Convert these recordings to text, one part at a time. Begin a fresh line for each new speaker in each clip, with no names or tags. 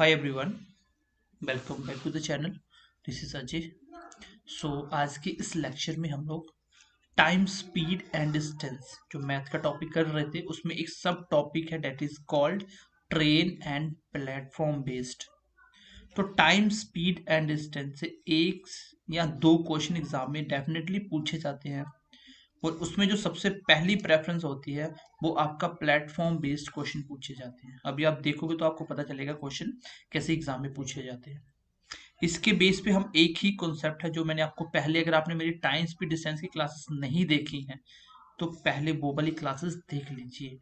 Hi everyone, welcome back to the channel. This is Ajay. आज के इस लेक्चर में हम लोग टाइम, स्पीड एंड डिस्टेंस जो मैथ का टॉपिक कर रहे थे उसमें एक सब टॉपिक है that is called train and platform based. तो टाइम, स्पीड एंड डिस्टेंस से एक या दो क्वेश्चन एग्जाम में डेफिनेटली पूछे जाते हैं और उसमें जो सबसे पहली प्रेफरेंस होती है वो आपका प्लेटफॉर्म बेस्ड क्वेश्चन पूछे जाते हैं। अभी आप देखोगे तो आपको पता चलेगा क्वेश्चन कैसे एग्जाम में पूछे जाते हैं। इसके बेस पे हम एक ही कॉन्सेप्ट है जो मैंने आपको पहले, अगर आपने मेरी टाइम स्पीड डिस्टेंस की क्लासेस नहीं देखी हैं तो पहले वो वाली क्लासेस देख लीजिए।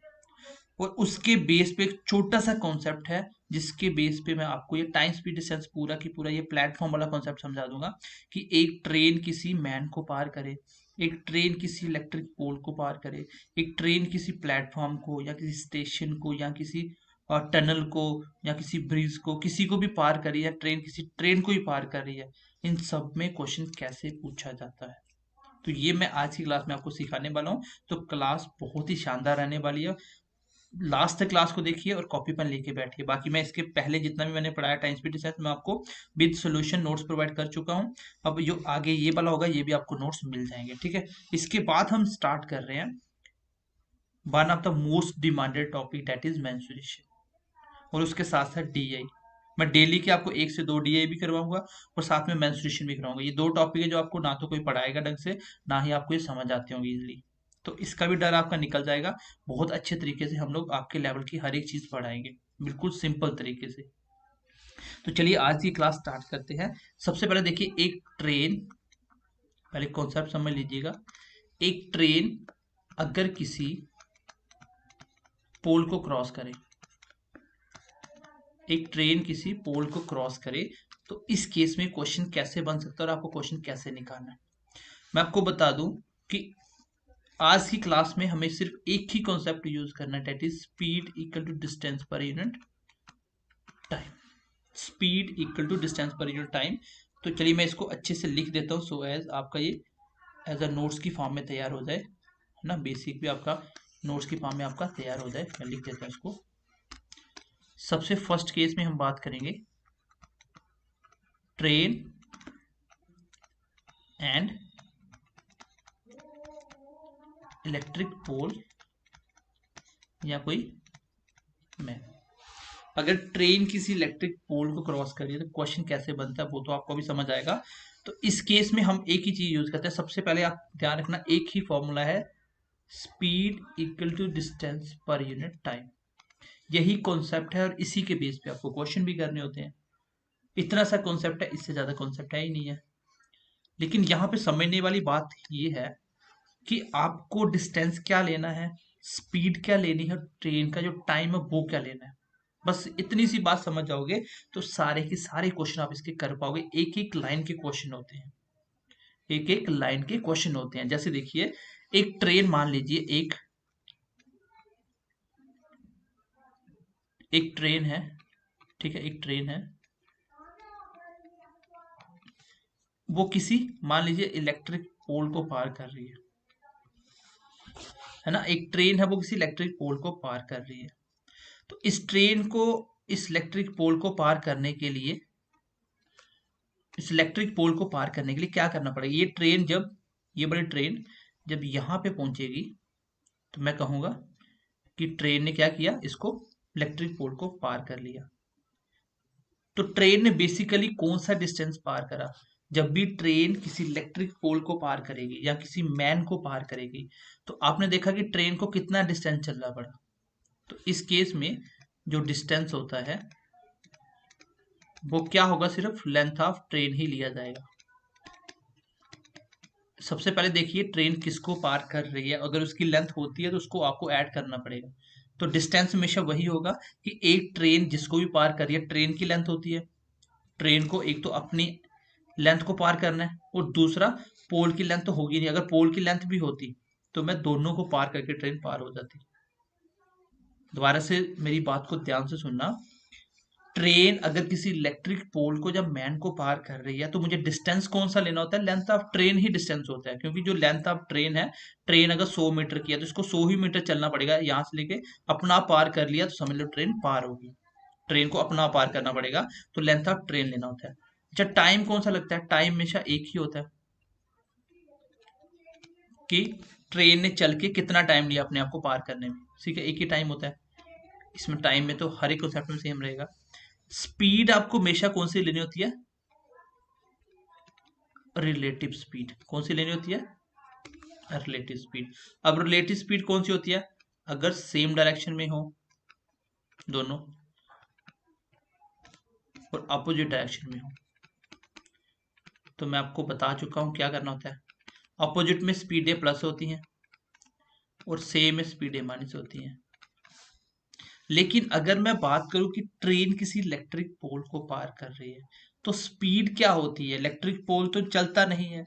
और उसके बेस पे एक छोटा सा कॉन्सेप्ट है जिसके बेस पे मैं आपको ये टाइम स्पीड डिस्टेंस पूरा की पूरा ये प्लेटफॉर्म वाला कॉन्सेप्ट समझा दूंगा कि एक ट्रेन किसी मैन को पार करे, एक ट्रेन किसी इलेक्ट्रिक पोल को पार करे, एक ट्रेन किसी प्लेटफॉर्म को या किसी स्टेशन को या किसी टनल को या किसी ब्रिज को, किसी को भी पार करे, या ट्रेन किसी ट्रेन को ही पार कर रही है। इन सब में क्वेश्चन कैसे पूछा जाता है तो ये मैं आज की क्लास में आपको सिखाने वाला हूँ। तो क्लास बहुत ही शानदार रहने वाली है। लास्ट तक क्लास को देखिए और कॉपी पेन लेके बैठिए। बाकी मैं इसके पहले जितना भी मैंने पढ़ाया टाइम स्पीड डिस्टेंस मैं आपको विद सॉल्यूशन नोट्स प्रोवाइड कर चुका हूं। अब जो आगे ये वाला होगा ये भी आपको नोट्स मिल जाएंगे, ठीक है। इसके बाद हम स्टार्ट कर रहे हैं one of the most demanded topic that is mensuration और उसके साथ साथ डीआई। मैं डेली के आपको एक से दो डीआई भी करवाऊंगा और साथ में मेंसुरेशन भी करवाऊंगा। ये दो टॉपिक है जो आपको ना तो कोई पढ़ाएगा ढंग से, ना ही आपको ये समझ आते होंगे इजिली। तो इसका भी डर आपका निकल जाएगा। बहुत अच्छे तरीके से हम लोग आपके लेवल की हर एक चीज पढ़ाएंगे, बिल्कुल सिंपल तरीके से। तो चलिए आज की क्लास स्टार्ट करते हैं। सबसे पहले देखिए, एक ट्रेन, पहले कॉन्सेप्ट समझ लीजिएगा। एक ट्रेन अगर किसी पोल को क्रॉस करे, एक ट्रेन किसी पोल को क्रॉस करे तो इस केस में क्वेश्चन कैसे बन सकता है और आपको क्वेश्चन कैसे निकालना है। मैं आपको बता दूं कि आज की क्लास में हमें सिर्फ एक ही कॉन्सेप्ट यूज करना है, that is speed equal to distance per unit time. Speed equal to distance per unit time. तो चलिए मैं इसको अच्छे से लिख देता हूँ सो एज आपका ये एज अ नोट्स की फॉर्म में तैयार हो जाए, है ना। बेसिक भी आपका नोट्स की फॉर्म में आपका तैयार हो जाए। मैं लिख देता हूँ इसको। सबसे फर्स्ट केस में हम बात करेंगे ट्रेन एंड इलेक्ट्रिक पोल या कोई मैन। अगर ट्रेन किसी इलेक्ट्रिक पोल को क्रॉस कर रही है तो क्वेश्चन कैसे बनता है वो तो आपको भी समझ आएगा। तो इस केस में हम एक ही चीज यूज करते हैं। सबसे पहले आप ध्यान रखना, एक ही फॉर्मूला है, speed equal to distance per unit time. यही कॉन्सेप्ट है और इसी के बेस पे आपको क्वेश्चन भी करने होते हैं। इतना सा कॉन्सेप्ट है, इससे ज्यादा कॉन्सेप्ट है ही नहीं है। लेकिन यहाँ पे समझने वाली बात ये है कि आपको डिस्टेंस क्या लेना है, स्पीड क्या लेनी है, ट्रेन का जो टाइम है वो क्या लेना है। बस इतनी सी बात समझ जाओगे तो सारे के सारे क्वेश्चन आप इसके कर पाओगे। एक एक लाइन के क्वेश्चन होते हैं, एक एक लाइन के क्वेश्चन होते हैं। जैसे देखिए, एक ट्रेन मान लीजिए, एक ट्रेन है, ठीक है, एक ट्रेन है, वो किसी, मान लीजिए, इलेक्ट्रिक पोल को पार कर रही है ना। एक ट्रेन है वो किसी इलेक्ट्रिक पोल को पार कर रही है। तो इस ट्रेन को, इस इलेक्ट्रिक पोल को पार करने के लिए, इस इलेक्ट्रिक पोल को पार करने के लिए क्या करना पड़ेगा। ये ट्रेन जब, ये बड़ी ट्रेन जब यहाँ पे पहुंचेगी तो मैं कहूंगा कि ट्रेन ने क्या किया, इसको इलेक्ट्रिक पोल को पार कर लिया। तो ट्रेन ने बेसिकली कौन सा डिस्टेंस पार करा। जब भी ट्रेन किसी इलेक्ट्रिक पोल को पार करेगी या किसी मैन को पार करेगी तो आपने देखा कि ट्रेन को कितना डिस्टेंस चलना पड़ा। तो इस केस में जो डिस्टेंस होता है वो क्या होगा, सिर्फ लेंथ ऑफ ट्रेन ही लिया जाएगा। सबसे पहले देखिए ट्रेन किसको पार कर रही है, अगर उसकी लेंथ होती है तो उसको आपको ऐड करना पड़ेगा। तो डिस्टेंस हमेशा वही होगा कि एक ट्रेन जिसको भी पार कर रही है, ट्रेन की लेंथ होती है, ट्रेन को एक तो अपनी लेंथ को पार करना है और दूसरा पोल की लेंथ तो होगी नहीं। अगर पोल की लेंथ भी होती तो मैं दोनों को पार करके ट्रेन पार हो जाती। दोबारा से मेरी बात को ध्यान से सुनना। ट्रेन अगर किसी इलेक्ट्रिक पोल को जब मैन को पार कर रही है तो मुझे डिस्टेंस कौन सा लेना होता है, length of train he distance होता है। क्योंकि जो लेंथ ऑफ ट्रेन है, ट्रेन अगर 100 मीटर की है तो इसको 100 ही मीटर चलना पड़ेगा। यहाँ से लेके अपना पार कर लिया तो समझ लो ट्रेन पार होगी। ट्रेन को अपना पार करना पड़ेगा, तो लेंथ ऑफ ट्रेन लेना होता है। अच्छा, टाइम कौन सा लगता है? टाइम हमेशा एक ही होता है कि ट्रेन ने चल के कितना टाइम लिया अपने आप को पार करने में, ठीक है, एक ही टाइम होता है। इसमें टाइम में तो हर एक कॉन्सेप्ट में सेम रहेगा। स्पीड आपको हमेशा कौन सी लेनी होती है? Relative speed. कौन सी लेनी होती है? Relative speed. अब रिलेटिव स्पीड कौन सी होती है? अगर सेम डायरेक्शन में हो दोनों और अपोजिट डायरेक्शन में हो, तो मैं आपको बता चुका हूं क्या करना होता है। अपोजिट में स्पीडें प्लस होती हैं और सेम में स्पीडें माइनस होती हैं। लेकिन अगर मैं बात करूं कि ट्रेन किसी इलेक्ट्रिक पोल को पार कर रही है, तो स्पीड क्या होती है? इलेक्ट्रिक पोल तो चलता नहीं है,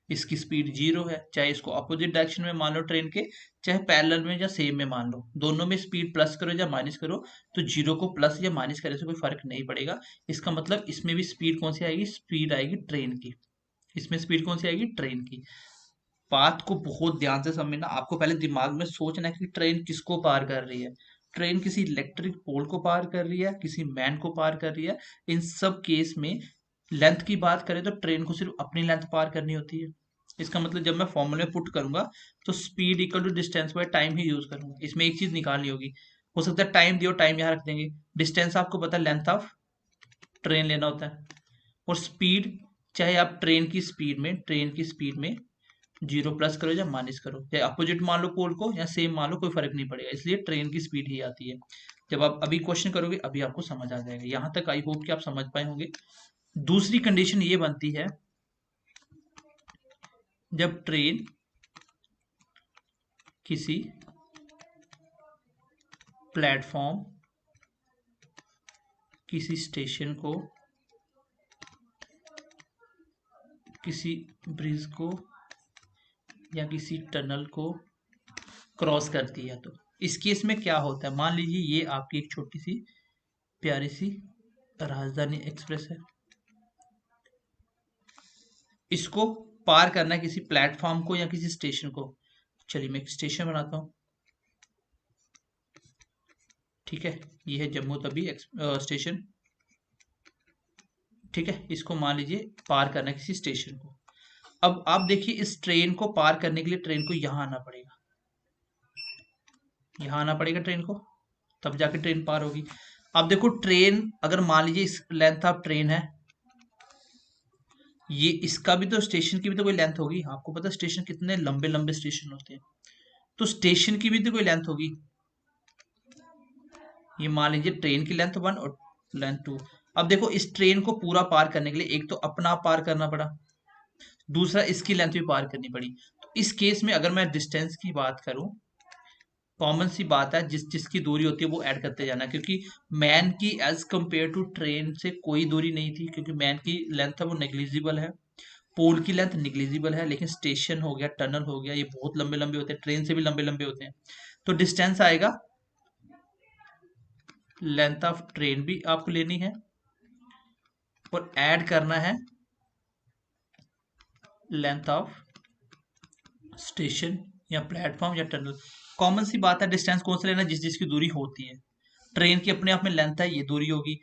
इसकी स्पीड जीरो है, चाहे इसको अपोजिट डायरेक्शन में मान लो ट्रेन के, चाहे पैरेलल में या सेम में मान लो, दोनों में स्पीड प्लस करो या माइनस करो, तो जीरो को प्लस या माइनस करने से कोई फर्क नहीं पड़ेगा। इसका मतलब इसमें भी स्पीड कौन सी आएगी? स्पीड आएगी ट्रेन की। इसमें स्पीड कौन सी आएगी? ट्रेन की। बात को बहुत ध्यान से समझना, आपको पहले दिमाग में सोचना है कि ट्रेन किसको पार कर रही है। ट्रेन किसी इलेक्ट्रिक पोल को पार कर रही है, किसी मैन को पार कर रही है। इन सब केस में लेंथ की बात करें तो ट्रेन को सिर्फ अपनी लेंथ पार करनी होती है। इसका मतलब जब मैं फॉर्मूले पुट करूंगा तो speed equal to distance by time ही यूज करूंगा। इसमें एक चीज निकालनी होगी, हो सकता है टाइम दियो, टाइम यहाँ रख देंगे, डिस्टेंस आपको पता है लेंथ ऑफ ट्रेन लेना होता है, और स्पीड चाहे आप ट्रेन की स्पीड में जीरो प्लस करो या माइनस करो, या अपोजिट मान लो पोल को या सेम मान लो, कोई फर्क नहीं पड़ेगा, इसलिए ट्रेन की स्पीड ही आती है। जब आप अभी क्वेश्चन करोगे अभी आपको समझ आ जाएगा। यहां तक आई होप कि आप समझ पाए होंगे। दूसरी कंडीशन ये बनती है, जब ट्रेन किसी प्लेटफॉर्म, किसी स्टेशन को, किसी ब्रिज को या किसी टनल को क्रॉस करती है। तो इस केस में क्या होता है? मान लीजिए ये आपकी एक छोटी सी प्यारी सी राजधानी एक्सप्रेस है, इसको पार करना है किसी प्लेटफॉर्म को या किसी स्टेशन को। चलिए मैं एक स्टेशन बनाता हूं, ठीक है, ये है जम्मू तवी स्टेशन, ठीक है, इसको मान लीजिए पार करना है किसी स्टेशन को। अब आप देखिए, इस ट्रेन को पार करने के लिए ट्रेन को यहां आना पड़ेगा, यहां आना पड़ेगा ट्रेन को, तब जाके ट्रेन पार होगी। अब देखो ट्रेन, अगर मान लीजिए इस लेंथ ऑफ ट्रेन है, ये इसका भी तो, स्टेशन की भी तो कोई लेंथ होगी। आपको पता है स्टेशन कितने लंबे लंबे स्टेशन होते हैं, तो स्टेशन की भी तो कोई लेंथ होगी। ये मान लीजिए ट्रेन की लेंथ 1 और लेंथ 2। अब देखो इस ट्रेन को पूरा पार करने के लिए एक तो अपना पार करना पड़ा, दूसरा इसकी लेंथ भी पार करनी पड़ी। तो इस केस में अगर मैं डिस्टेंस की बात करूं, कॉमन सी बात है, जिस जिसकी दूरी होती है वो ऐड करते जाना, क्योंकि मैन की एज कंपेयर टू ट्रेन से कोई दूरी नहीं थी, क्योंकि मैन की लेंथ है वो नेग्लिजिबल है, पोल की लेंथ निग्लिजिबल है, लेकिन स्टेशन हो गया, टनल हो गया, ये बहुत लंबे लंबे होते हैं, ट्रेन से भी लंबे लंबे होते हैं। तो डिस्टेंस आएगा, लेंथ ऑफ ट्रेन भी आपको लेनी है और ऐड करना है लेंथ ऑफ स्टेशन या प्लेटफॉर्म या टनल। कॉमन सी बात है, डिस्टेंस कौन सा लेना? जिस जिसकी दूरी होती है। ट्रेन की अपने आप में लेंथ है, ये दूरी होगी।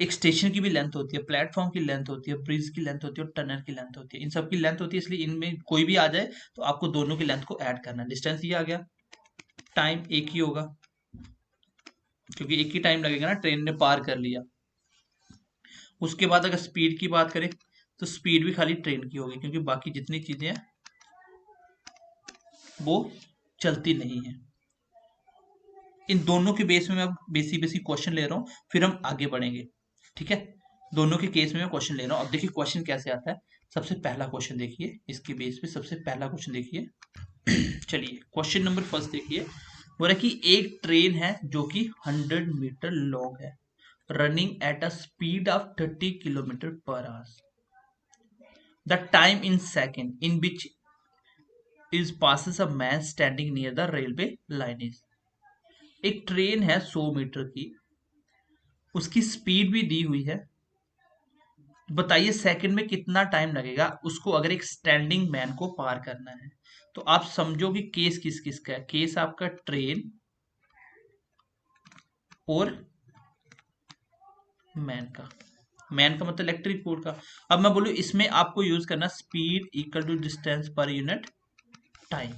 एक स्टेशन की भी लेंथ होती है, प्लेटफॉर्म की लेंथ होती है, ब्रिज की लेंथ होती है और टनल की लेंथ होती है। इन सब की लेंथ होती है, इसलिए इनमें कोई भी आ जाए तो आपको दोनों की लेंथ को ऐड करना है। डिस्टेंस ये आ गया, टाइम एक ही होगा क्योंकि एक ही टाइम लगेगा ना, ट्रेन ने पार कर लिया। उसके बाद अगर स्पीड की बात करें तो स्पीड भी खाली ट्रेन की होगी, क्योंकि बाकी जितनी चीजें हैं वो चलती नहीं है। इन दोनों के बेस में मैं बेसिक बेसिक क्वेश्चन ले रहा हूँ, फिर हम आगे बढ़ेंगे, ठीक है। दोनों के केस में मैं क्वेश्चन ले रहा हूँ। अब देखिए क्वेश्चन कैसे आता है। सबसे पहला क्वेश्चन देखिए, इसके बेस पे सबसे पहला क्वेश्चन देखिए। चलिए क्वेश्चन नंबर फर्स्ट देखिए। बोल रहा है कि एक ट्रेन है जो कि 100 मीटर लॉन्ग है, running at a speed of 30 kilometre per our. The time in second in which is passes a man standing near the railway line is। एक ट्रेन है 100 मीटर की, उसकी स्पीड भी दी हुई है, बताइए सेकंड में कितना टाइम लगेगा उसको अगर एक स्टैंडिंग मैन को पार करना है। तो आप समझो कि केस किस किस का है। केस आपका ट्रेन और मैन का मतलब इलेक्ट्रिक पोल का। अब मैं बोलूँ इसमें आपको यूज करना speed equal to distance per unit time.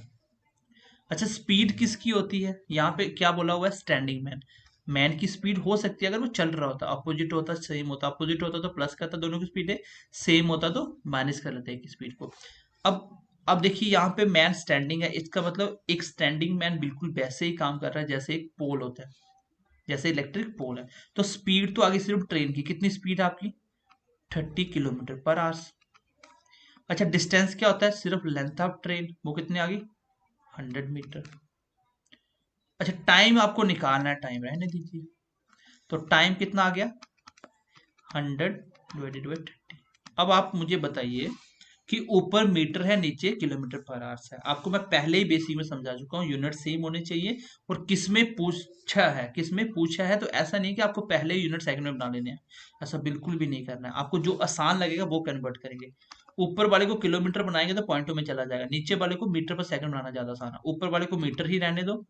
अच्छा, स्पीड किसकी होती है? यहाँ पे क्या बोला हुआ है? Standing man. मैन की स्पीड हो सकती है अगर वो चल रहा होता, अपोजिट होता सेम होता, अपोजिट होता तो प्लस करता, दोनों की स्पीड है सेम होता तो माइनस कर लेते हैं की स्पीड को। अब अब देखिए यहाँ पे मैन स्टैंडिंग है, इसका मतलब एक स्टैंडिंग मैन बिल्कुल वैसे ही काम कर रहा है जैसे एक पोल होता है, जैसे इलेक्ट्रिक पोल है। तो स्पीड तो आगे सिर्फ ट्रेन की, कितनी स्पीड है आपकी? 30 किलोमीटर पर आवर्स। अच्छा, डिस्टेंस क्या होता है? सिर्फ लेंथ ऑफ ट्रेन, वो कितने आ गई? 100 मीटर। अच्छा, टाइम आपको निकालना है, टाइम रहने दीजिए। तो टाइम कितना आ गया? 100 डिवाइडेड बाई 30। अब आप मुझे बताइए कि ऊपर मीटर है, नीचे किलोमीटर पर आवर्स है। आपको मैं पहले ही बेसिक में समझा चुका हूँ, यूनिट सेम होने चाहिए। और किसमें पूछा है, किसमें पूछा है, तो ऐसा नहीं कि आपको पहले ही यूनिट सेकंड में बना लेने हैं, ऐसा बिल्कुल भी नहीं करना है। आपको जो आसान लगेगा वो कन्वर्ट करेंगे। ऊपर वाले को किलोमीटर बनाएंगे तो पॉइंटों में चला जाएगा, नीचे वाले को मीटर पर सेकंड बनाना ज्यादा आसान है। ऊपर वाले को मीटर ही रहने दो,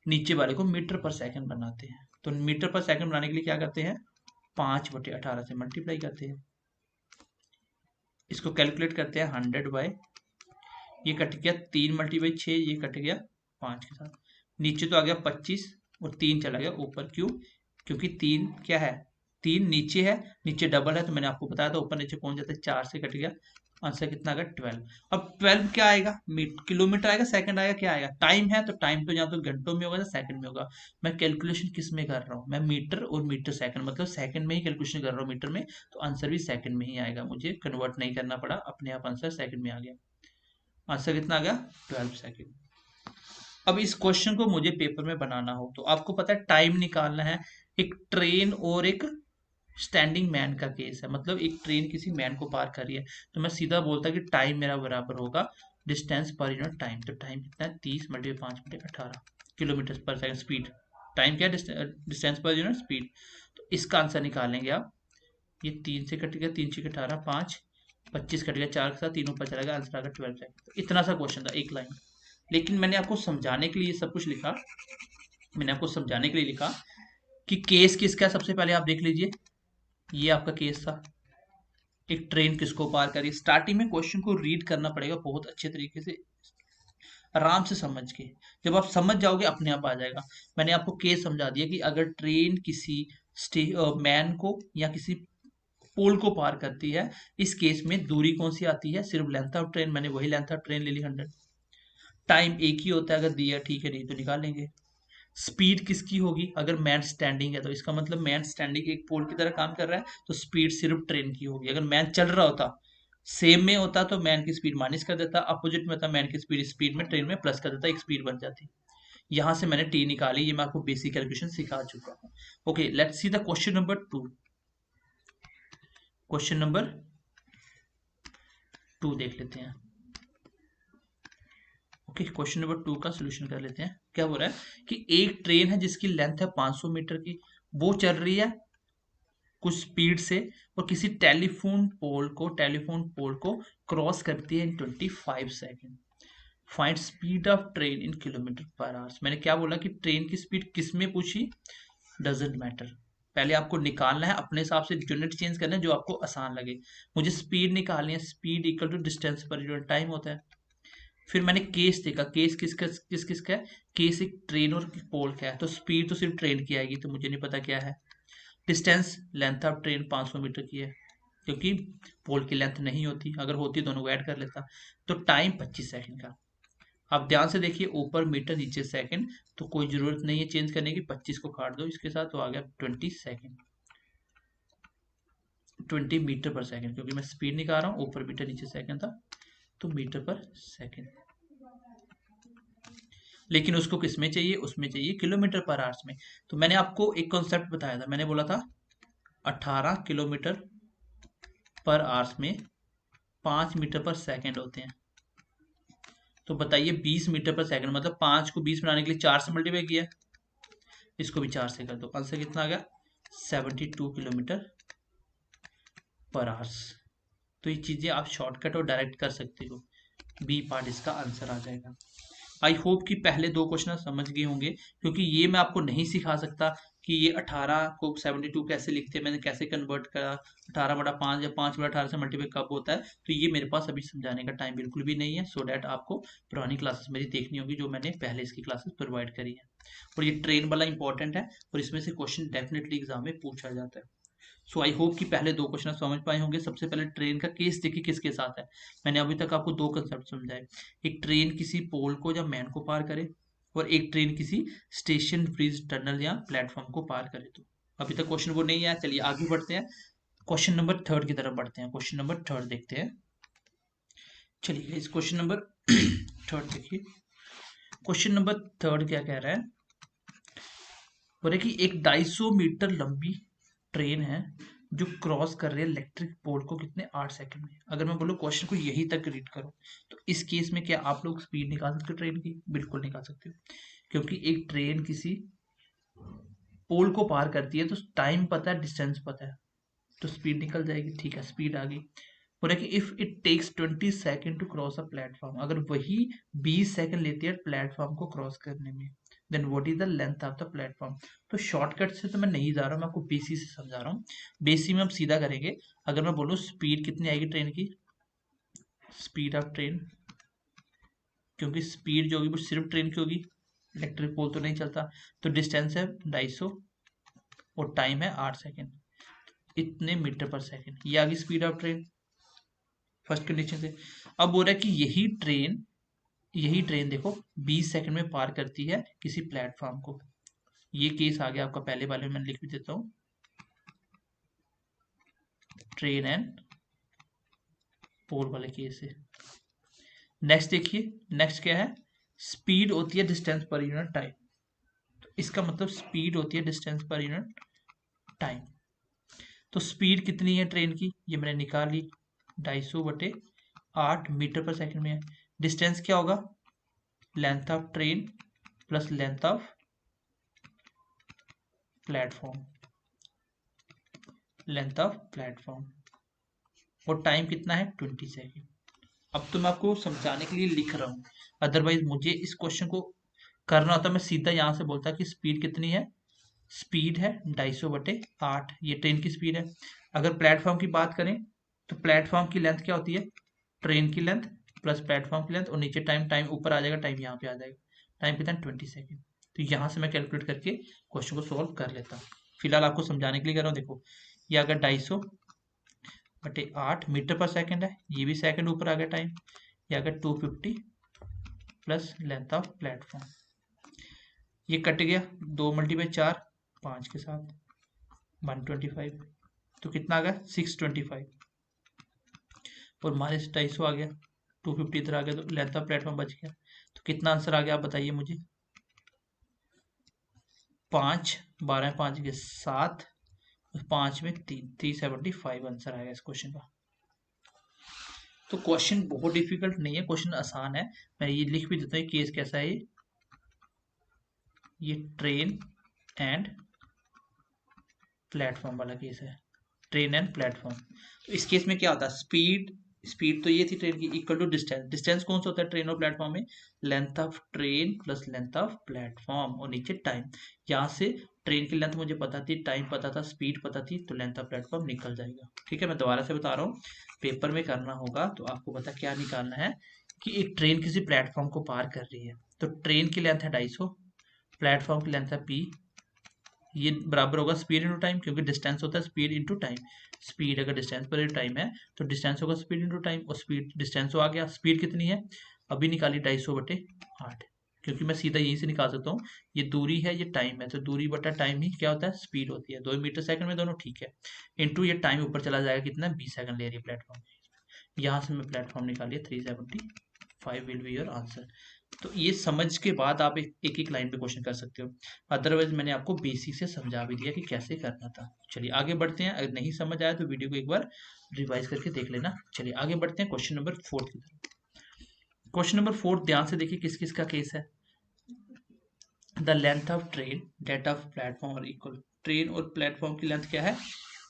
नीचे वाले को मीटर पर सेकंड बनाते हैं। तो मीटर पर सेकंड बनाने के लिए क्या करते हैं? 5/18 से मल्टीप्लाई करते हैं। इसको कैलकुलेट करते हैं 100 बाय, ये कट गया 3 × 6, ये कट गया 5 के साथ। नीचे तो आ गया 25 और 3 चला गया ऊपर। क्यों? क्योंकि 3 क्या है? 3 नीचे है, नीचे डबल है, तो मैंने आपको बताया था ऊपर नीचे कौन जाता है, 4 से कट गया। आंसर कितना आ गया? 12। अब 12 क्या आएगा? किलोमीटर आएगा, सेकंड आएगा, क्या आएगा? टाइम है, तो टाइम तो या तो घंटों में होगा या सेकंड में होगा। मैं कैलकुलेशन किस में कर रहा हूँ? मैं मीटर और मीटर सेकंड, मतलब सेकंड में ही कैलकुलेशन कर रहा हूँ मीटर में, तो आंसर भी सेकंड में ही आएगा, मुझे कन्वर्ट नहीं करना पड़ा, अपने आप आंसर सेकंड में आ गया। आंसर कितना आ गया? 12 सेकेंड। अब इस क्वेश्चन को मुझे पेपर में बनाना हो तो आपको पता है टाइम निकालना है। एक ट्रेन और एक स्टैंडिंग मैन का केस है, मतलब एक ट्रेन किसी मैन को पार कर रही है, तो मैं सीधा बोलता कि टाइम मेरा बराबर होगा डिस्टेंस पर यूनिट टाइम। तो टाइम कितना है? 30 × 5 × 18 किलोमीटर पर सेकंड स्पीड। टाइम क्या है? Distance per unit speed. तो इसका आंसर निकालेंगे आप। ये 3 से कट गया, 3 से 18, 5, 25 कट गया, 4 के साथ, 3 ऊपर चला गया, आंसर आ गया 12 सेकंड। तो इतना सा क्वेश्चन था, एक लाइन। लेकिन मैंने आपको समझाने के लिए सब कुछ लिखा, मैंने आपको समझाने के लिए लिखा कि केस किसका है। सबसे पहले आप देख लीजिए, ये आपका केस था, एक ट्रेन किसको पार करी। स्टार्टिंग में क्वेश्चन को रीड करना पड़ेगा बहुत अच्छे तरीके से, आराम से समझ के। जब आप समझ जाओगे अपने आप आ जाएगा। मैंने आपको केस समझा दिया कि अगर ट्रेन किसी मैन को या किसी पोल को पार करती है, इस केस में दूरी कौन सी आती है? सिर्फ लेंथ ऑफ ट्रेन, मैंने वही लेंथ ऑफ ट्रेन ले ली 100। टाइम एक ही होता है, अगर दिया ठीक है, नहीं तो निकाल लेंगे। स्पीड किसकी होगी? अगर मैन स्टैंडिंग है तो इसका मतलब मैन स्टैंडिंग एक पोल की तरह काम कर रहा है, तो स्पीड सिर्फ ट्रेन की होगी। अगर मैन चल रहा होता, सेम में होता, तो मैन की स्पीड माइनस कर देता, अपोजिट में होता मैन की स्पीड स्पीड में ट्रेन में प्लस कर देता, एक स्पीड बन जाती। यहां से मैंने टी निकाली, ये मैं आपको बेसिक कैलकुलेशन सिखा चुका हूँ। Okay, let's see the question number 2। Question number 2 देख लेते हैं। ओके, क्वेश्चन नंबर 2 का सोल्यूशन कर लेते हैं। क्या बोल रहा है कि एक ट्रेन है जिसकी लेंथ है 500 मीटर की, वो चल रही है कुछ स्पीड से और किसी टेलीफोन पोल को क्रॉस करती है इन 25 second. Find speed of train in kilometre पर आवर्स। मैंने क्या बोला कि ट्रेन की स्पीड किस में पूछी? Doesn't matter. पहले आपको निकालना है, अपने हिसाब से यूनिट चेंज करना है जो आपको आसान लगे। मुझे स्पीड निकालनी है, speed equal to distance per unit time होता है। फिर मैंने केस देखा, केस किसका है? केस एक ट्रेन और पोल का है, तो स्पीड तो सिर्फ ट्रेन की आएगी, तो मुझे नहीं पता क्या है। Distance, length of train 500 metre की है, क्योंकि पोल की लेंथ नहीं होती, अगर होती दोनों को ऐड कर लेता। तो टाइम 25 सेकंड का। आप ध्यान से देखिए, ऊपर मीटर नीचे सेकंड, तो कोई जरूरत नहीं है चेंज करने की, 25 को काट दो इसके साथ, तो आ गया 20 सेकंड। 20 मीटर पर सेकंड, क्योंकि मैं स्पीड निकाल रहा हूँ, ऊपर मीटर नीचे सेकंड था, तो मीटर पर सेकंड। लेकिन उसको किस में चाहिए? उसमें चाहिए किलोमीटर पर आवर्स में। तो मैंने आपको एक कॉन्सेप्ट बताया था, मैंने बोला था 18 किलोमीटर पर आवर्स में 5 मीटर पर सेकंड होते हैं। तो बताइए 20 मीटर पर सेकंड, मतलब 5 को 20 बनाने के लिए 4 से मल्टीप्लाई किया, इसको भी 4 से कर दो, आंसर कितना आ गया? 72 किलोमीटर पर आवर्स। तो ये चीजें आप शॉर्टकट और डायरेक्ट कर सकते हो। बी पार्ट इसका आंसर आ जाएगा। आई होप कि पहले 2 क्वेश्चन समझ गए होंगे, क्योंकि ये मैं आपको नहीं सिखा सकता कि ये 18 को 72 कैसे लिखते हैं, मैंने कैसे कन्वर्ट करा, 18/5 या 5/18 से मल्टीप्लाई कब होता है, तो ये मेरे पास अभी समझाने का टाइम बिल्कुल भी नहीं है। सो डैट आपको पुरानी क्लासेस मेरी देखनी होगी जो मैंने पहले इसकी क्लासेस प्रोवाइड करी है। और ये ट्रेन वाला इंपॉर्टेंट है और इसमें से क्वेश्चन डेफिनेटली एग्जाम में पूछा जाता है। सो आई होप कि पहले दो क्वेश्चन समझ पाए होंगे। सबसे पहले ट्रेन का केस देखिए किसके साथ है। मैंने अभी तक आपको दो कंसेप्ट समझाए, एक ट्रेन किसी पोल को या मैन को पार करे और एक ट्रेन किसी स्टेशन, ब्रिज, टनल या प्लेटफॉर्म को पार करे। तो अभी तक क्वेश्चन वो नहीं आया, चलिए आगे बढ़ते हैं, क्वेश्चन नंबर थर्ड की तरफ बढ़ते हैं। क्वेश्चन नंबर थर्ड देखते हैं। चलिए इस क्वेश्चन नंबर थर्ड देखिए। क्वेश्चन नंबर थर्ड क्या कह रहा है, बोले कि एक 250 मीटर लंबी ट्रेन है जो क्रॉस कर रही है इलेक्ट्रिक पोल को कितने 8 सेकंड में। अगर मैं बोलूँ क्वेश्चन को यही तक रीड करो तो इस केस में क्या आप लोग स्पीड निकाल सकते हो ट्रेन की? बिल्कुल निकाल सकते हो, क्योंकि एक ट्रेन किसी पोल को पार करती है तो टाइम पता है, डिस्टेंस पता है, तो स्पीड निकल जाएगी। ठीक है, स्पीड आ गई। बोला कि if it takes 20 second to cross a platform, अगर वही 20 सेकंड लेती है प्लेटफॉर्म को क्रॉस करने में, then what is the length of the platform. तो शॉर्टकट से तो मैं नहीं जा रहा हूँ, मैं आपको बेसिक से समझा रहा हूँ। बेसिक में हम सीधा करेंगे। अगर मैं बोलूँ स्पीड कितनी आएगी ट्रेन की, स्पीड ऑफ ट्रेन, क्योंकि स्पीड जो होगी वो सिर्फ ट्रेन की होगी, इलेक्ट्रिक पोल तो नहीं चलता, तो डिस्टेंस है 250 और टाइम है 8 सेकेंड, इतने मीटर पर सेकेंड, ये आ गई speed of train first condition से। अब बोल रहा है कि यही ट्रेन देखो 20 सेकंड में पार करती है किसी प्लेटफॉर्म को। ये केस आ गया आपका पहले वाले में, मैं लिख भी देता हूं, ट्रेन एंड पोल वाले केस है। नेक्स्ट देखिए, नेक्स्ट क्या है, स्पीड होती है डिस्टेंस पर यूनिट टाइम। तो इसका मतलब स्पीड होती है डिस्टेंस पर यूनिट टाइम। तो स्पीड कितनी है ट्रेन की, ये मैंने निकाल ली, 250/8 मीटर पर सेकंड में है। डिस्टेंस क्या होगा, length of train plus length of platform, length of platform, और टाइम कितना है 20 सेकेंड। अब तो मैं आपको समझाने के लिए लिख रहा हूँ, अदरवाइज मुझे इस क्वेश्चन को करना होता मैं सीधा यहाँ से बोलता कि स्पीड कितनी है, स्पीड है 250/8, ये ट्रेन की स्पीड है। अगर प्लेटफॉर्म की बात करें तो प्लेटफॉर्म की लेंथ क्या होती है, ट्रेन की लेंथ प्लस प्लेटफॉर्म की लेंथ, और नीचे टाइम, टाइम ऊपर आ जाएगा, टाइम यहाँ पे आ जाएगा, टाइम कितना है 20 सेकेंड। तो यहाँ से मैं कैलकुलेट करके क्वेश्चन को सॉल्व कर लेता हूँ। फिलहाल आपको समझाने के लिए कर रहा हूँ। देखो ये अगर 250/8 मीटर पर सेकेंड है, ये भी सेकेंड ऊपर आ गया टाइम, ये अगर 250 प्लस लेंथ ऑफ प्लेटफॉर्म, ये कट गया, 2 × 4 5 के साथ 125, तो कितना आ गया 625, और माइनस 250 आ गया, 250 इधर आ गया, तो लेंथ ऑफ प्लेटफॉर्म बच गया। तो कितना आंसर आ गया आप बताइए मुझे, 5 12 5 के 7, 5 में 3, 375 आंसर आएगा इस क्वेश्चन का। तो क्वेश्चन बहुत डिफिकल्ट नहीं है, क्वेश्चन आसान है। मैं ये लिख भी देता हूँ केस कैसा है, ये ट्रेन एंड प्लेटफॉर्म वाला केस है, ट्रेन एंड प्लेटफॉर्म। तो इस केस में क्या होता है, स्पीड तो ये थी ट्रेन की, इक्वल टू डिस्टेंस, डिस्टेंस कौन सा होता है ट्रेन और प्लेटफॉर्म में, length of train plus length of platform, और नीचे टाइम। यहाँ से ट्रेन की लेंथ मुझे पता थी, टाइम पता था, स्पीड पता थी, तो लेंथ ऑफ प्लेटफॉर्म निकल जाएगा। ठीक है, मैं दोबारा से बता रहा हूँ, पेपर में करना होगा तो आपको पता क्या निकालना है, कि एक ट्रेन किसी प्लेटफॉर्म को पार कर रही है, तो ट्रेन की लेंथ है 250, प्लेटफॉर्म की लेंथ है p, ये बराबर होगा स्पीड इंटू टाइम, क्योंकि डिस्टेंस होता है स्पीड इंटू टाइम। स्पीड अगर डिस्टेंस पर टाइम है तो डिस्टेंस होगा स्पीड इंटू टाइम, और स्पीड डिस्टेंस आ गया, स्पीड कितनी है अभी निकाली 250/8, क्योंकि मैं सीधा यहीं से निकाल सकता हूँ, ये दूरी है ये टाइम है, तो दूरी बटा टाइम ही क्या होता है, स्पीड होती है, 2 मीटर सेकंड में दोनों ठीक है, इंटू ये टाइम ऊपर चला जाएगा कितना 20 सेकंड ले रही है प्लेटफॉर्म। यहाँ से मैं प्लेटफॉर्म निकालिए 375 विल बी योर आंसर। तो ये समझ के बाद आप एक एक लाइन पे क्वेश्चन कर सकते हो, अदरवाइज मैंने आपको बेसिक से समझा भी दिया कि कैसे करना था। चलिए आगे बढ़ते हैं, अगर नहीं समझ आया तो वीडियो को एक बार रिवाइज करके देख लेना। चलिए आगे बढ़ते हैं क्वेश्चन नंबर 4 की तरफ। क्वेश्चन नंबर 4 ध्यान से देखिए किस किस का केस है, the length of train that of platform और इक्वल, ट्रेन और प्लेटफॉर्म की लेंथ क्या है,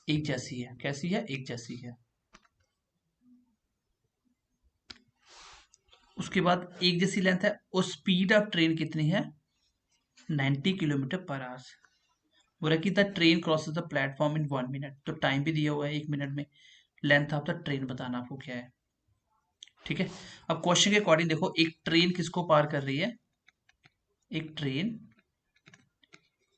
एक जैसी है, कैसी है, एक जैसी है। उसके बाद एक जैसी लेंथ है और स्पीड ऑफ ट्रेन कितनी है 90 किलोमीटर पर आवर। बोला कि the train crosses the platform in 1 minute, तो टाइम भी दिया हुआ है 1 मिनट में। लेंथ ऑफ द ट्रेन बताना आपको क्या है। ठीक है, अब क्वेश्चन के अकॉर्डिंग देखो, एक ट्रेन किसको पार कर रही है, एक ट्रेन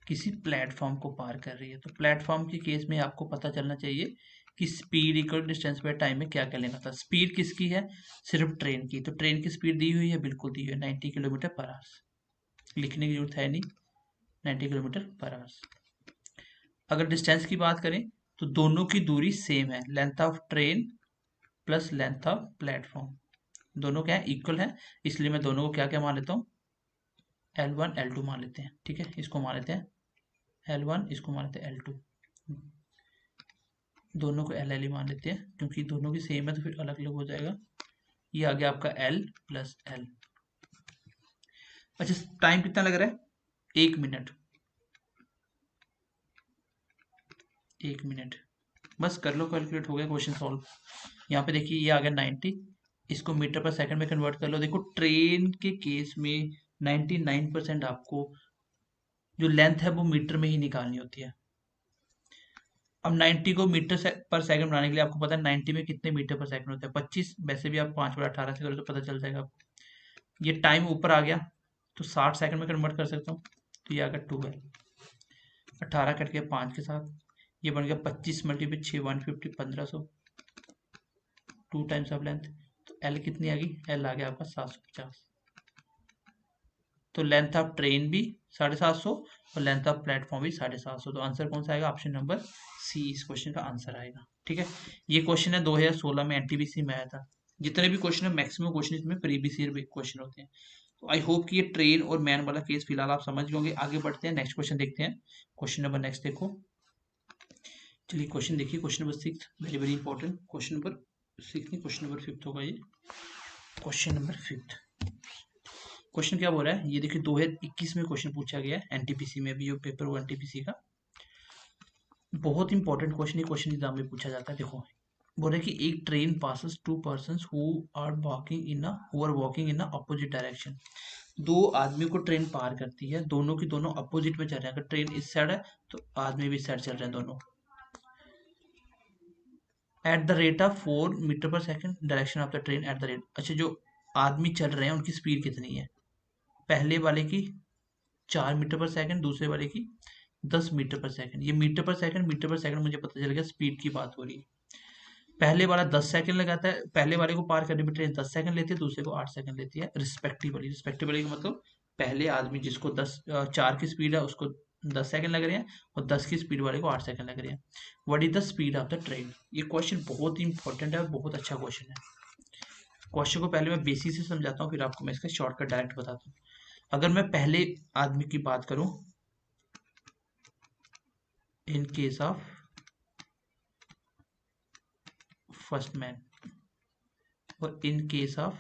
किसी प्लेटफॉर्म को पार कर रही है। तो प्लेटफॉर्म के केस में आपको पता चलना चाहिए कि speed equal distance by time में क्या क्या लेना था। स्पीड किसकी है, सिर्फ ट्रेन की। तो ट्रेन की स्पीड दी हुई है, बिल्कुल दी हुई है 90 किलोमीटर पर आवर, लिखने की जरूरत है नहीं, 90 किलोमीटर पर आवर। अगर डिस्टेंस की बात करें तो दोनों की दूरी सेम है, length of train plus length of platform, दोनों क्या है, इक्वल है। इसलिए मैं दोनों को क्या क्या मान लेता हूँ, L1 L2 मान लेते हैं। ठीक है, इसको मान लेते हैं L1, इसको मान लेते हैं L2, दोनों को एल एल ही मान लेते हैं क्योंकि दोनों की सेम है तो फिर अलग अलग हो जाएगा। ये आ गया आपका L प्लस L। अच्छा, टाइम कितना लग रहा है, 1 मिनट, 1 मिनट। बस कर लो, कैलकुलेट हो गया, क्वेश्चन सॉल्व। यहाँ पे देखिए ये आ गया 90, इसको मीटर पर सेकंड में कन्वर्ट कर लो। देखो ट्रेन के केस में 99% आपको जो लेंथ है वो मीटर में ही निकालनी होती है। अब 90 को मीटर पर सेकंड बनाने के लिए आपको पता है 90 में कितने मीटर पर सेकंड होता है, 25। वैसे भी आप 5/18 से करो तो पता चल जाएगा आपको। ये टाइम ऊपर आ गया तो 60 सेकंड में कन्वर्ट कर सकता हूँ, तो ये आ गया 12, 18 कट गया 5 के साथ, ये बन गया 25 मल्टीप्लाई 6, 150, 1500, 2 टाइम्स ऑफ लेंथ। तो एल कितनी आ गई, एल आ गया आपका 750। तो लेंथ ऑफ ट्रेन भी 750 और लेंथ ऑफ प्लेटफॉर्म भी 750। तो आंसर कौन सा आएगा, ऑप्शन नंबर सी इस क्वेश्चन का आंसर आएगा। ठीक है, ये क्वेश्चन है 2016 में एनटीपीसी में आया था। जितने भी क्वेश्चन है मैक्सिमम क्वेश्चन इसमें प्रीवियस ईयर क्वेश्चन होते हैं। तो आई होप कि ये ट्रेन और मैन वाला केस फिलहाल आप समझ गए होंगे। आगे बढ़ते हैं, नेक्स्ट क्वेश्चन देखते हैं। क्वेश्चन नंबर नेक्स्ट देखो, चलिए क्वेश्चन देखिए, question number 6, very very important. Question number 6 नहीं, क्वेश्चन नंबर 5 होगा ये, क्वेश्चन नंबर 5। क्वेश्चन क्या बोल रहा है, ये देखिए 2021 में क्वेश्चन पूछा गया है एनटीपीसी में, भी ये पेपर 1 एनटीपीसी का बहुत इंपॉर्टेंट क्वेश्चन, ये क्वेश्चन एग्जाम में पूछा जाता है। देखो बोल रहे कि एक train passes two persons who are walking in opposite direction. दो आदमी को ट्रेन पार करती है, दोनों की दोनों अपोजिट में चल रहे हैं। अगर ट्रेन इस साइड है तो आदमी भी इस साइड चल रहे हैं दोनों, at the rate of 4 meter per second, direction of the train at the rate. अच्छा, जो आदमी चल रहे हैं उनकी स्पीड कितनी है, पहले वाले की 4 मीटर पर सेकंड, दूसरे वाले की 10 मीटर पर सेकंड। ये मीटर पर सेकंड मुझे पता चल गया, स्पीड की बात हो रही है। पहले वाला 10 सेकंड लगाता है, पहले वाले को पार करने में ट्रेन 10 सेकंड लेती है, दूसरे को 8 सेकंड लेती है रिस्पेक्टिवली। रिस्पेक्टिवली का मतलब पहले आदमी जिसको 4 की स्पीड है उसको 10 सेकंड लग रहे हैं, और 10 की स्पीड वाले को 8 सेकंड लग रहे हैं। What is the speed of the train. ये क्वेश्चन बहुत इंपॉर्टेंट है और बहुत अच्छा क्वेश्चन है। क्वेश्चन को पहले मैं बेसिक से समझाता हूँ, फिर आपको मैं इसका शॉर्टकट डायरेक्ट बताता हूँ। अगर मैं पहले आदमी की बात करूं, in case of first man, और इन केस ऑफ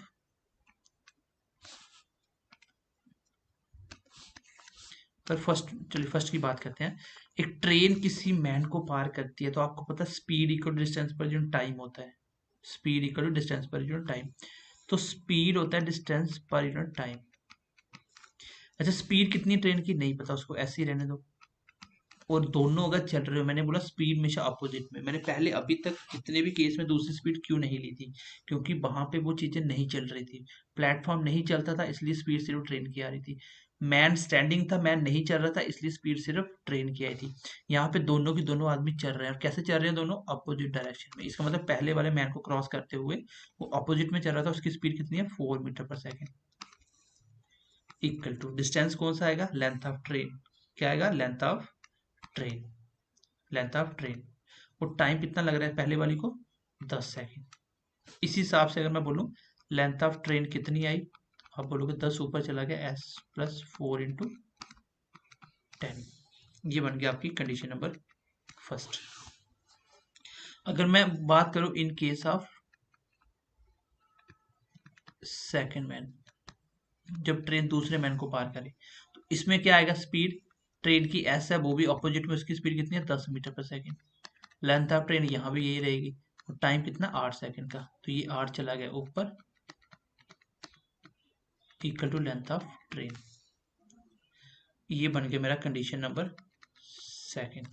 पर फर्स्ट, चलिए फर्स्ट की बात करते हैं। एक ट्रेन किसी मैन को पार करती है तो आपको पता है speed equal distance per unit time होता है, speed equal distance per unit time. तो स्पीड होता है डिस्टेंस पर यूनिट टाइम। अच्छा, स्पीड कितनी ट्रेन की नहीं पता, उसको ऐसे ही रहने दो। और दोनों अगर चल रहे हो, मैंने बोला स्पीड हमेशा अपोजिट में। मैंने पहले अभी तक जितने भी केस में दूसरी स्पीड क्यों नहीं ली थी, क्योंकि वहां पे वो चीजें नहीं चल रही थी, प्लेटफॉर्म नहीं चलता था, इसलिए स्पीड सिर्फ ट्रेन की आ रही थी। मैन स्टैंडिंग था, मैन नहीं चल रहा था, इसलिए स्पीड सिर्फ ट्रेन की आई थी। यहाँ पे दोनों की दोनों आदमी चल रहे हैं, और कैसे चल रहे हैं, दोनों अपोजिट डायरेक्शन में। इसका मतलब पहले वाले मैन को क्रॉस करते हुए वो अपोजिट में चल रहा था, उसकी स्पीड कितनी है, 4 मीटर पर सेकेंड, इक्वल टू डिस्टेंस कौन सा आएगा, लेंथ ऑफ ट्रेन। क्या आएगा, length of train, length of train. और टाइम कितना लग रहा है पहले वाली को, 10 सेकेंड। इसी हिसाब से अगर मैं बोलूं लेंथ ऑफ ट्रेन कितनी आई, आप बोलोगे 10 ऊपर चला गया, s प्लस 4 इंटू 10। ये बन गया आपकी कंडीशन नंबर फर्स्ट। अगर मैं बात करूं in case of second man, जब ट्रेन दूसरे मैन को पार करे, तो इसमें क्या आएगा, स्पीड ट्रेन की s है, वो भी ऑपोजिट में, उसकी स्पीड कितनी है, 10 मीटर पर सेकेंड। लेंथ ऑफ ट्रेन यहाँ भी यही रहेगी, और टाइम कितना, 8 सेकंड का। तो ये 8 चला गया ऊपर, equal to length of train. ये बन गया मेरा कंडीशन नंबर सेकेंड।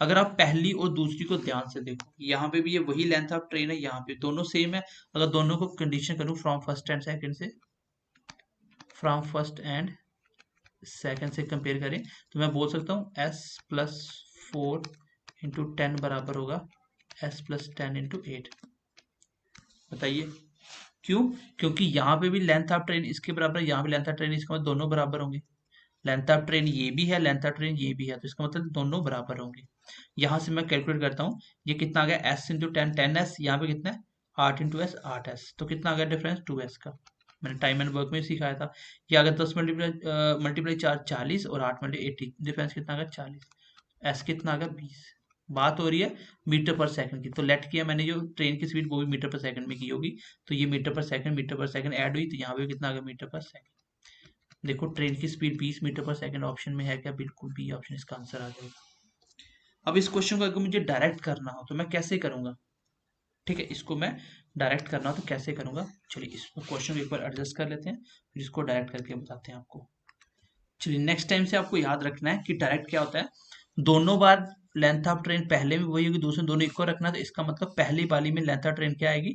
अगर आप पहली और दूसरी को ध्यान से देखो, यहाँ पे भी ये वही लेंथ ऑफ ट्रेन है, यहाँ पे दोनों सेम है। अगर दोनों को कंडीशन करूँ फ्रॉम फर्स्ट एंड सेकंड से, फ्रॉम फर्स्ट एंड सेकंड से कंपेयर करें, तो मैं बोल सकता हूँ s+4 इंटू 10 बराबर होगा s+10 इंटू 8। बताइए क्यों? क्योंकि यहाँ पे भी लेंथ ऑफ ट्रेन इसके बराबर है, यहाँ भी लेंथ ऑफ ट्रेन इसका मतलब दोनों बराबर होंगे। लेंथ ऑफ ट्रेन ये भी है, लेंथ ऑफ ट्रेन ये भी है, तो इसका मतलब दोनों बराबर होंगे। यहाँ से मैं कैलकुलेट करता हूँ, ये कितना आ गया s इंटू 10, 10s, यहाँ पे कितना है 8 इंटू एस 8s, तो कितना आ गया डिफरेंस 2s का। मैंने टाइम एंड वर्क में सिखाया था कि अगर 10 मल्टीप्लाई 4 40 और 8 मल्टीप्लाई 80, डिफरेंस कितना आ गया 40, एस कितना आ गया 20। बात हो रही है मीटर पर सेकंड की, तो लेट किया मैंने जो ट्रेन की स्पीड वो भी मीटर पर सेकंड में की होगी, तो ये मीटर पर सेकंड ऐड हुई, तो यहाँ पे कितना आ गया मीटर पर सेकंड। देखो ट्रेन की speed 20 metre per second option में है क्या? बिल्कुल बी ऑप्शन इसका आंसर आ जाएगा। अब इस क्वेश्चन को अगर मुझे डायरेक्ट करना हो तो मैं कैसे करूंगा? ठीक है, इसको मैं डायरेक्ट करना हो तो कैसे करूंगा? चलिए इस क्वेश्चन को एक बार एडजस्ट कर लेते हैं, फिर इसको डायरेक्ट करके बताते हैं आपको। चलिए नेक्स्ट टाइम से आपको याद रखना है कि डायरेक्ट क्या होता है। दोनों बार लेंथ ऑफ ट्रेन पहले में वही होगी, दूसरे दोनों इक्वल रखना, तो इसका मतलब पहली वाली में लेंथ ऑफ ट्रेन क्या आएगी?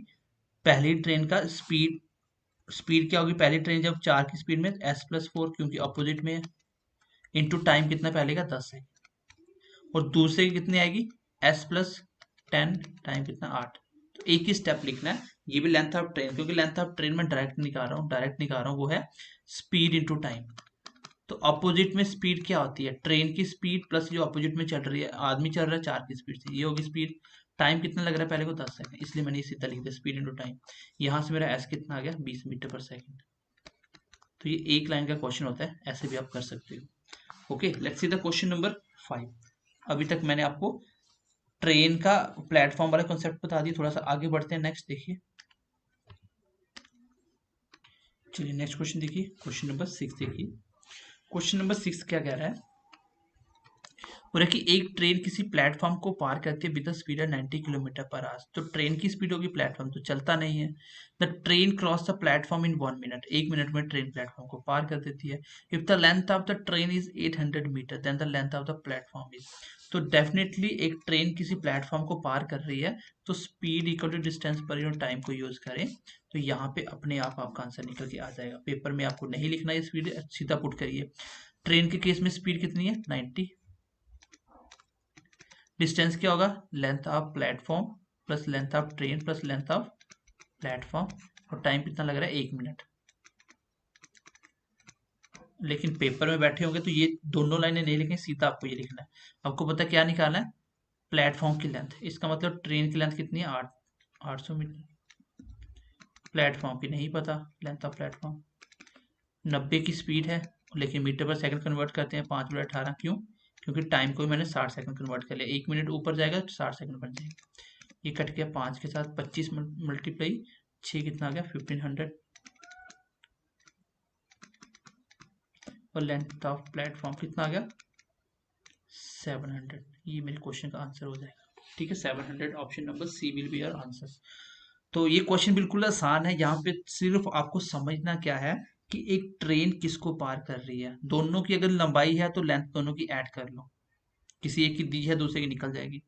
पहली ट्रेन का स्पीड क्या होगी? पहली ट्रेन जब 4 की स्पीड में s+4, क्योंकि अपोजिट में है, इंटू टाइम कितना पहले का 10 है, और दूसरे की कितनी आएगी s+10, टाइम कितना 8। तो एक ही स्टेप लिखना है, ये भी लेंथ ऑफ ट्रेन, क्योंकि लेंथ ऑफ ट्रेन में डायरेक्ट निकाल रहा हूँ, वो है स्पीड इंटू टाइम। तो अपोजिट में स्पीड क्या होती है? ट्रेन की स्पीड प्लस जो अपोजिट में चल रही है, आदमी चल रहा है 4 की स्पीड से, ये होगी स्पीड। टाइम कितना लग रहा है पहले को 10 सेकंड, इसलिए मैंने सीधा लिख दिया स्पीड इंटू टाइम। यहाँ से मेरा एस कितना आ गया 20 मीटर पर सेकंड। तो ये एक लाइन का क्वेश्चन होता है, ऐसे भी आप कर सकते हो। Okay, let's see the question number 5। अभी तक मैंने आपको ट्रेन का प्लेटफॉर्म वाला कॉन्सेप्ट बता दिया, थोड़ा सा आगे बढ़ते हैं। नेक्स्ट देखिए, चलिए नेक्स्ट क्वेश्चन देखिए, क्वेश्चन नंबर 6 देखिए। क्वेश्चन नंबर 6 क्या कह रहा है? और है कि एक ट्रेन किसी प्लेटफॉर्म को पार करती है with speed 90 kilometre per hour. तो ट्रेन की स्पीड होगी, प्लेटफॉर्म तो चलता नहीं है। The train cross the platform in 1 minute, 1 minute में ट्रेन प्लेटफॉर्म को पार कर देती है। If the length of the train is 800 metre then the length of the platform is. तो डेफिनेटली एक ट्रेन किसी प्लेटफॉर्म को पार कर रही है, तो speed equal to distance per unit time को यूज करें, तो यहाँ पे अपने आप आपका आंसर निकल के आ जाएगा। पेपर में आपको नहीं लिखना है स्पीड, सीधा पुट करिए। ट्रेन के केस में स्पीड कितनी है 90, डिस्टेंस क्या होगा length of platform plus length of train plus length of platform, और टाइम कितना लग रहा है 1 मिनट। लेकिन पेपर में बैठे होंगे तो ये दोनों लाइनें नहीं लिखें, सीधा आपको ये लिखना है। आपको पता क्या निकालना है? प्लेटफॉर्म की लेंथ, इसका मतलब ट्रेन की लेंथ कितनी है 800 मीटर। प्लेटफॉर्म की नहीं पता लेंथ ऑफ प्लेटफॉर्म, 90 की स्पीड है, लेकिन मीटर पर सेकंड कन्वर्ट करते हैं 5/18। क्यों? क्योंकि टाइम को मैंने 60 सेकंड कन्वर्ट कर लिया, 1 मिनट ऊपर जाएगा तो 60 सेकंड बन जाएगा। ये कट गया 5 के साथ, 25 मल्टीप्लाई 6 कितना आ गया 1500, और लेंथ ऑफ प्लेटफॉर्म कितना आ गया 700। ये मेरे क्वेश्चन का आंसर हो जाएगा। ठीक है, 700 option number C will be your answer. तो ये क्वेश्चन बिल्कुल आसान है, यहाँ पे सिर्फ आपको समझना क्या है कि एक ट्रेन किसको पार कर रही है। दोनों की अगर लंबाई है तो लेंथ दोनों की ऐड कर लो, किसी एक की दी है दूसरे की निकल जाएगी।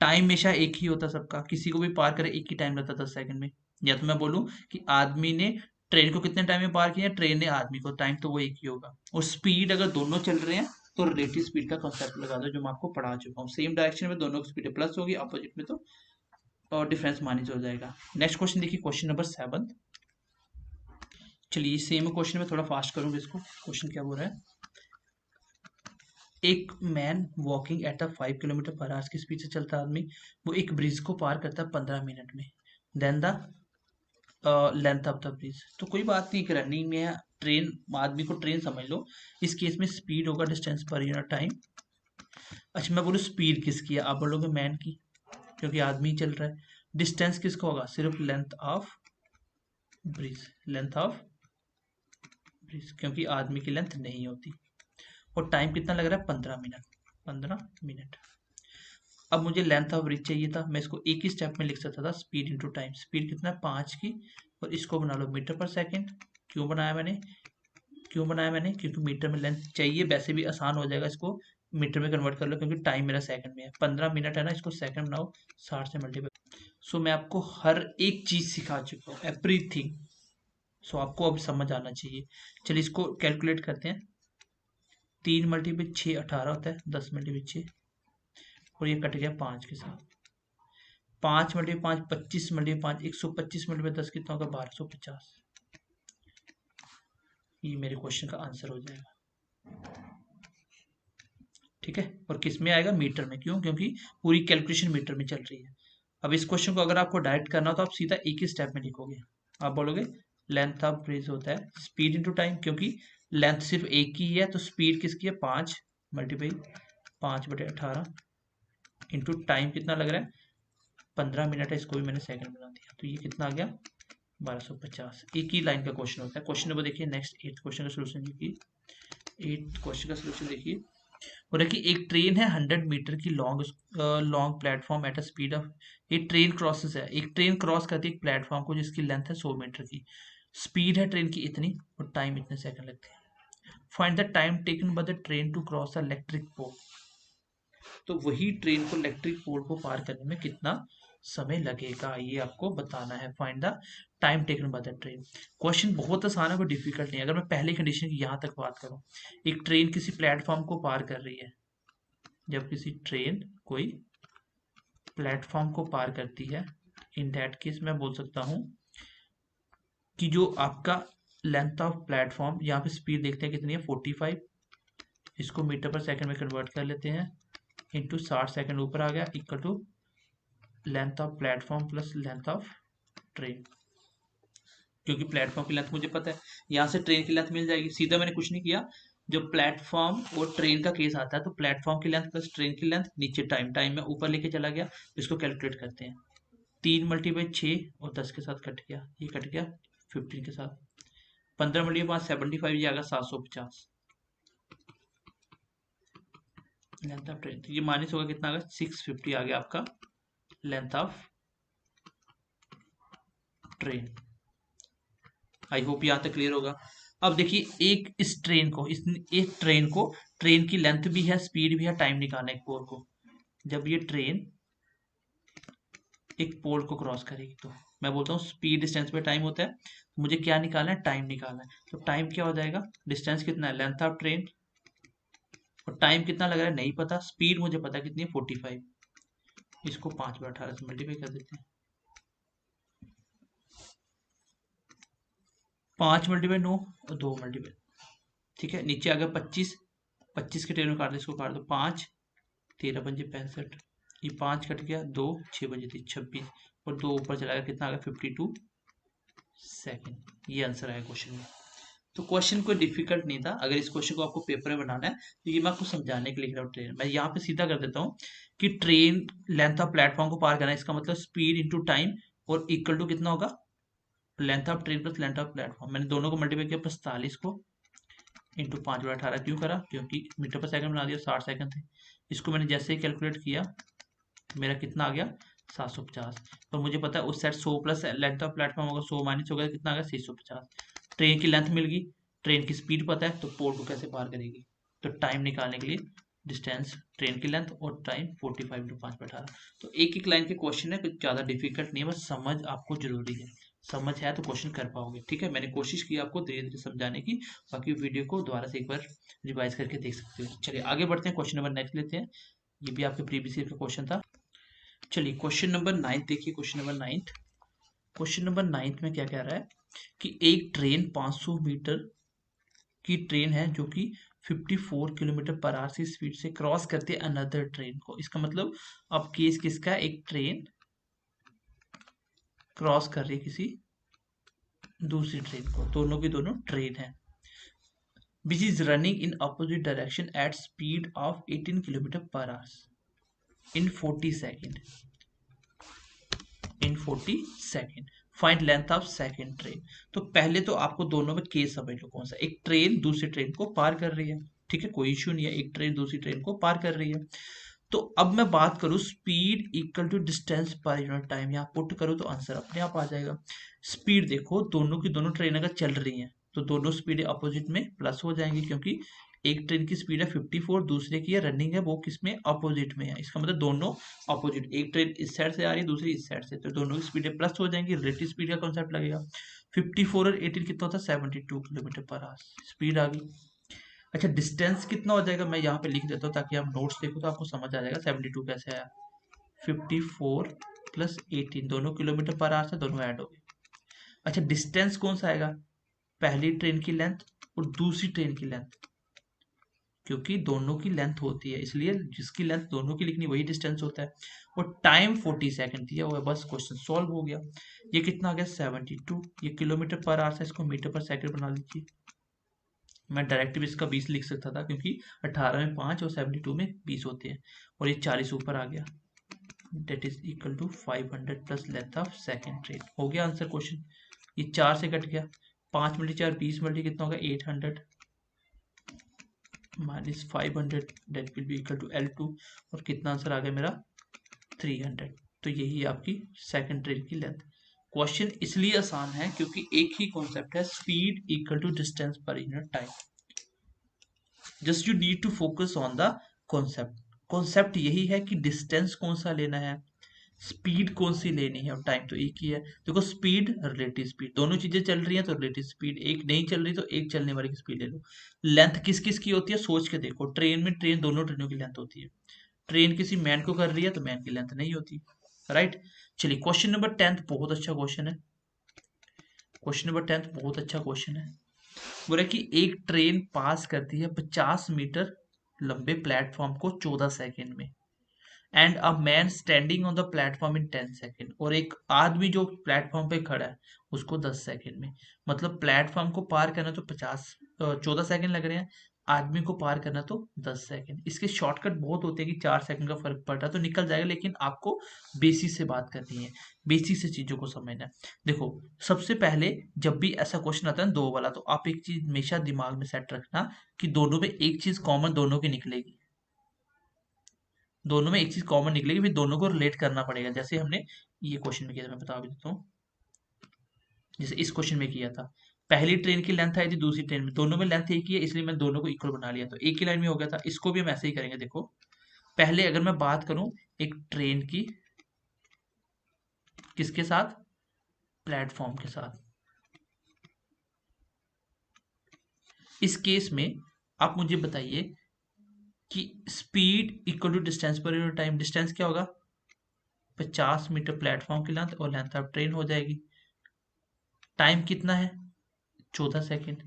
टाइम हमेशा एक ही होता सबका, किसी को भी पार करे एक ही टाइम लगता 10 सेकंड में। या तो मैं बोलूं कि आदमी ने ट्रेन को कितने टाइम में पार किया, ट्रेन ने आदमी को, टाइम तो वो एक ही होगा। और स्पीड अगर दोनों चल रहे हैं तो रिलेटिव स्पीड का कॉन्सेप्ट लगा दो, जो मैं आपको पढ़ा चुका हूँ। सेम डायरेक्शन में दोनों की स्पीड प्लस होगी, अपोजिट में तो और डिफरेंस माइनस हो जाएगा। नेक्स्ट क्वेश्चन देखिए, क्वेश्चन नंबर 7। चलिए सेम क्वेश्चन में थोड़ा फास्ट करूंगा इसको। क्वेश्चन क्या बोल रहा है? एक man walking at 5 kilometre per hour की स्पीड से चलता आदमी, वो एक ब्रिज को पार करता है 15 मिनट में। Then the length of the bridge. तो कोई बात नहीं, रनिंग में है, ट्रेन आदमी को ट्रेन समझ लो। इस केस में स्पीड होगा डिस्टेंस पर यूनिट टाइम। अच्छा मैं बोलूँ स्पीड किसकी है, आप बोलोगे मैन की, क्योंकि आदमी चल रहा है। डिस्टेंस किसका होगा? सिर्फ length of bridge, length of bridge, क्योंकि आदमी की लेंथ नहीं होती। और टाइम कितना लग रहा है 15 मिनट, 15 मिनट। अब मुझे लेंथ ऑफ ब्रिज चाहिए था, मैं इसको एक ही स्टेप में लिख सकता था, स्पीड इंटू टाइम। स्पीड कितना है 5 की, और इसको बना लो मीटर पर सेकेंड। क्यों बनाया मैंने? क्योंकि मीटर में लेंथ चाहिए, वैसे भी आसान हो जाएगा इसको मीटर में कन्वर्ट कर लो, क्योंकि टाइम मेरा सेकंड में है। 15 मिनट है ना, इसको सेकंड बनाओ, 60 से मल्टीप्लाई। सो मैं आपको हर एक चीज सिखा चुका हूँ, एवरीथिंग। सो आपको अब समझ आना चाहिए। चलिए इसको कैलकुलेट करते हैं। 3 मल्टीप्लाई 6 18 होता है, 10 मल्टीप्लाई 6, और ये कट गया 5 के साथ। 5 मल्टीप्लाई 5 25 मल्टीप्लाई 5 125 मल्टीप्लाई 10 कितना होगा? 1250। ये मेरे क्वेश्चन का आंसर हो जाएगा। ठीक है, और किस में आएगा? मीटर में। क्यों? क्योंकि पूरी कैलकुलेशन मीटर में चल रही है। अब इस क्वेश्चन को अगर आपको डायरेक्ट करना हो तो आप सीधा एक ही स्टेप में लिखोगे। आप बोलोगे लेंथ ऑफ ब्रिज होता है स्पीड इंटू टाइम, क्योंकि लेंथ सिर्फ एक ही है, तो स्पीड किसकी है? 5 मल्टीप्लाई 5/18 इंटू टाइम कितना लग रहा है? 15 मिनट है, इसको भी मैंने सेकंड बना दिया, तो ये कितना आ गया? 1250। एक ही लाइन का क्वेश्चन होता है। क्वेश्चन नंबर देखिए, नेक्स्ट 8th क्वेश्चन का सोल्यूशन देखिए। 8th क्वेश्चन का सोल्यूशन देखिए। और कि एक ट्रेन है 100 मीटर की long platform at a speed of, एक ट्रेन क्रॉसेस है, एक ट्रेन क्रॉस करती है एक प्लेटफॉर्म को जिसकी लेंथ है 100 मीटर की, स्पीड है ट्रेन की इतनी और टाइम इतने सेकंड लगते हैं। Find the time taken by the train to cross the electric pole. तो वही ट्रेन को इलेक्ट्रिक पोल को पार करने में कितना समय लगेगा, ये आपको बताना है। Find the time taken by the train. Question बहुत आसान है, कोई डिफिकल्ट नहीं है। अगर मैं पहली कंडीशन की यहाँ तक बात करूँ, एक ट्रेन किसी प्लेटफॉर्म को पार कर रही है, जब किसी ट्रेन कोई प्लेटफॉर्म को पार करती है, इन दैट केस मैं बोल सकता हूं कि जो आपका लेंथ ऑफ प्लेटफॉर्म, यहाँ पे स्पीड देखते हैं कितनी है 45, इसको मीटर पर सेकंड में कन्वर्ट कर लेते हैं, इंटू 60 सेकंड ऊपर आ गया, equal to length of platform plus length of train. क्योंकि प्लेटफॉर्म की लेंथ मुझे पता है, यहाँ से ट्रेन की लेंथ मिल जाएगी। सीधा मैंने कुछ नहीं किया, जो प्लेटफॉर्म और ट्रेन का केस आता है तो प्लेटफॉर्म की लेंथ प्लस ट्रेन की लेंथ, नीचे टाइम, टाइम में ऊपर लेके चला गया, इसको कैलकुलेट करते हैं। 3 मल्टीप्लाई 6 और 10 के साथ कट गया, ये कट गया 15 के साथ। 15 मल्टीप्लाई 5 75, ये आ गया 750 लेंथ ऑफ ट्रेन। तो ये माइनस होगा कितना आ गया? 650 आ गया आपका length of train. I hope यहाँ तक क्लियर होगा। अब देखिए एक इस ट्रेन को, एक ट्रेन को, ट्रेन की लेंथ भी है, स्पीड भी है, टाइम निकालना है एक पोल को। जब ये ट्रेन एक पोल को क्रॉस करेगी तो मैं बोलता हूँ स्पीड डिस्टेंस पे टाइम होता है, मुझे क्या निकालना है? टाइम निकालना है। तो टाइम क्या हो जाएगा? डिस्टेंस कितना है? लेंथ ऑफ ट्रेन, और टाइम कितना लग रहा है नहीं पता, स्पीड मुझे पता है कितनी है 45, इसको 5/18 से मल्टीप्लाई कर देते हैं। 5 मल्टीप्लाई 9 और 2 मल्टीप्लाई, ठीक है, नीचे आ गया 25, 25 के टेबल में काट दो, इसको काट दो, 5 13 पंजे 65, ये 5 कट गया, 2 6 बजे थी 26, और 2 ऊपर चला गया, कितना आ गया? 52 सेकेंड। ये आंसर आया क्वेश्चन में। तो क्वेश्चन कोई डिफिकल्ट नहीं था। अगर इस क्वेश्चन को आपको पेपर में बनाना है तो ये मैं आपको समझाने के लिए लिख रहा हूँ। ट्रेन मैं यहाँ पे सीधा कर देता हूँ कि ट्रेन लेंथ ऑफ प्लेटफॉर्म को पार करना है, इसका मतलब स्पीड इंटू टाइम, और इक्वल टू कितना होगा? Length of train plus length of platform. मैंने दोनों को मल्टीप्लाई किया, 45 को इंटू 5/18 क्यों करा? क्योंकि मीटर पर सेकंड बना दिया, 60 सेकंड थे। इसको मैंने जैसे ही कैलकुलेट किया, मेरा कितना आ गया? 750। और मुझे पता है उस side 100 plus length of platform होगा, 100 माइनस होगा, कितना आ गया? 650। ट्रेन की लेंथ मिल गई, ट्रेन की स्पीड पता है, तो पोल को कैसे पार करेगी? तो टाइम निकालने के लिए डिस्टेंस, ट्रेन की लेंथ और टाइम 45 इंटू 5/18। तो एक एक लाइन के क्वेश्चन है, कुछ ज़्यादा डिफिकल्ट नहीं है, बस समझ आपको जरूरी है। समझ है तो क्वेश्चन कर पाओगे। ठीक है, मैंने कोशिश की आपको धीरे धीरे समझाने की। बाकी वीडियो को दोबारा से एक बार रिवाइज करके देख सकते हो। चलिए आगे बढ़ते हैं, क्वेश्चन नंबर नेक्स्ट लेते हैं। ये भी आपके प्रीवियस ईयर का क्वेश्चन था। चलिए क्वेश्चन नंबर 9 देखिए। क्वेश्चन नंबर 9, क्वेश्चन नंबर 9 में क्या कह रहा है कि एक ट्रेन 500 मीटर की ट्रेन है जो कि 54 किलोमीटर पर आवर की स्पीड से क्रॉस करती है अनदर ट्रेन को। इसका मतलब अब केस किसका? एक ट्रेन क्रॉस कर रही है किसी दूसरी ट्रेन को, दोनों की दोनों ट्रेन है, which is running in opposite direction at speed of 18 kilometre per our in 40 second. In 40 second find length of second train. तो पहले तो आपको दोनों में केस समझ लो कौन सा। एक ट्रेन दूसरी ट्रेन को पार कर रही है, ठीक है, कोई इश्यू नहीं है, एक ट्रेन दूसरी ट्रेन को पार कर रही है। तो अब मैं बात करूं speed equal to distance per unit time, यहाँ पुट करूं तो आंसर अपने आप आ जाएगा। स्पीड देखो, दोनों की दोनों ट्रेन अगर चल रही हैं तो दोनों स्पीड अपोजिट में प्लस हो जाएंगी, क्योंकि एक ट्रेन की स्पीड है 54, दूसरे की है रनिंग है वो किसमें अपोजिट में है, इसका मतलब दोनों अपोजिट, एक ट्रेन इस साइड से आ रही है दूसरी इस साइड से, तो दोनों की स्पीडें प्लस हो जाएंगी, रिलेटिव स्पीड का कॉन्सेप्ट लगेगा। 54 और 18 कितना होता है 72 किलोमीटर पर आवर स्पीड आ गई। अच्छा डिस्टेंस कितना हो जाएगा, मैं यहाँ पे लिख देता हूँ ताकि आप नोट्स देखो तो आपको समझ आ जाएगा 72 कैसे आया। 54 प्लस 18 दोनों किलोमीटर पर आवर से दोनों ऐड हो गए। अच्छा डिस्टेंस कौन सा आएगा, पहली ट्रेन की लेंथ और दूसरी ट्रेन की लेंथ, क्योंकि दोनों की लेंथ होती है इसलिए जिसकी लेंथ दोनों की लिखनी वही डिस्टेंस होता है। और टाइम 40 सेकंड दिया हुआ है, बस क्वेश्चन सॉल्व हो गया। ये कितना आ गया 72, ये किलोमीटर पर आवर से इसको मीटर पर सेकंड बना लीजिए। मैं डायरेक्ट भी इसका 20 लिख सकता था क्योंकि 18 में 5 और 72 में 20 होते हैं, और ये 40 ऊपर आ गया, that is equal to 500 plus length of second train. हो गया आंसर क्वेश्चन, ये 4 से कट गया, 5 मल्टी 4 20 मल्टी कितना होगा 800 minus 500 that will be equal to L2, और कितना आंसर आ गया मेरा 300। तो यही आपकी सेकंड ट्रेन की लेंथ। क्वेश्चन इसलिए आसान है क्योंकि एक ही कॉन्सेप्ट है, speed equal to distance per unit time. Just you need to focus on the concept. Concept यही है कि डिस्टेंस कौन सा लेना है, स्पीड कौन सी लेनी है, और टाइम तो एक ही है। देखो स्पीड रिलेटिव स्पीड, दोनों चीजें चल रही हैं तो रिलेटिव स्पीड, एक नहीं चल रही तो एक चलने वाली की स्पीड ले लो। लेंथ किस किस की होती है सोच के देखो, ट्रेन में ट्रेन दोनों ट्रेनों की लेंथ होती है, ट्रेन किसी मैन को कर रही है तो मैन की लेंथ नहीं होती, राइट। चलिए क्वेश्चन नंबर 10 बहुत अच्छा क्वेश्चन है, क्वेश्चन नंबर 10 बहुत अच्छा क्वेश्चन है। बोला कि एक ट्रेन पास करती है 50 मीटर लंबे प्लेटफॉर्म को 14 सेकंड में, and a man standing on the platform in 10 second, और एक आदमी जो प्लेटफॉर्म पे खड़ा है उसको 10 सेकंड में। मतलब प्लेटफॉर्म को पार करना तो 14 सेकंड लग रहे हैं, आदमी को पार करना तो 10 सेकंड। इसके शॉर्टकट बहुत होते हैं कि 4 सेकंड का फर्क पड़ रहा है तो निकल जाएगा, लेकिन आपको बेसिक से बात करनी है, बेसिक से चीजों को समझना है। देखो सबसे पहले जब भी ऐसा क्वेश्चन आता है ना दो वाला, तो आप एक चीज हमेशा दिमाग में सेट रखना कि दोनों में एक चीज कॉमन दोनों की निकलेगी, दोनों में एक चीज कॉमन निकलेगी, फिर दोनों को रिलेट करना पड़ेगा। जैसे हमने ये क्वेश्चन में किया था, मैं बता भी देता हूँ, जैसे इस क्वेश्चन में किया था, पहली ट्रेन की लेंथ आई थी दूसरी ट्रेन में, दोनों में लेंथ एक ही है इसलिए मैं दोनों को इक्वल बना लिया, तो एक ही लाइन में हो गया था। इसको भी हम ऐसे ही करेंगे। देखो पहले अगर मैं बात करूं एक ट्रेन की, किसके साथ, प्लेटफॉर्म के साथ, इस केस में आप मुझे बताइए कि speed equal to distance per unit time, distance क्या होगा 50 मीटर प्लेटफॉर्म की लेंथ और लेंथ ऑफ ट्रेन हो जाएगी, टाइम कितना है 14 सेकेंड,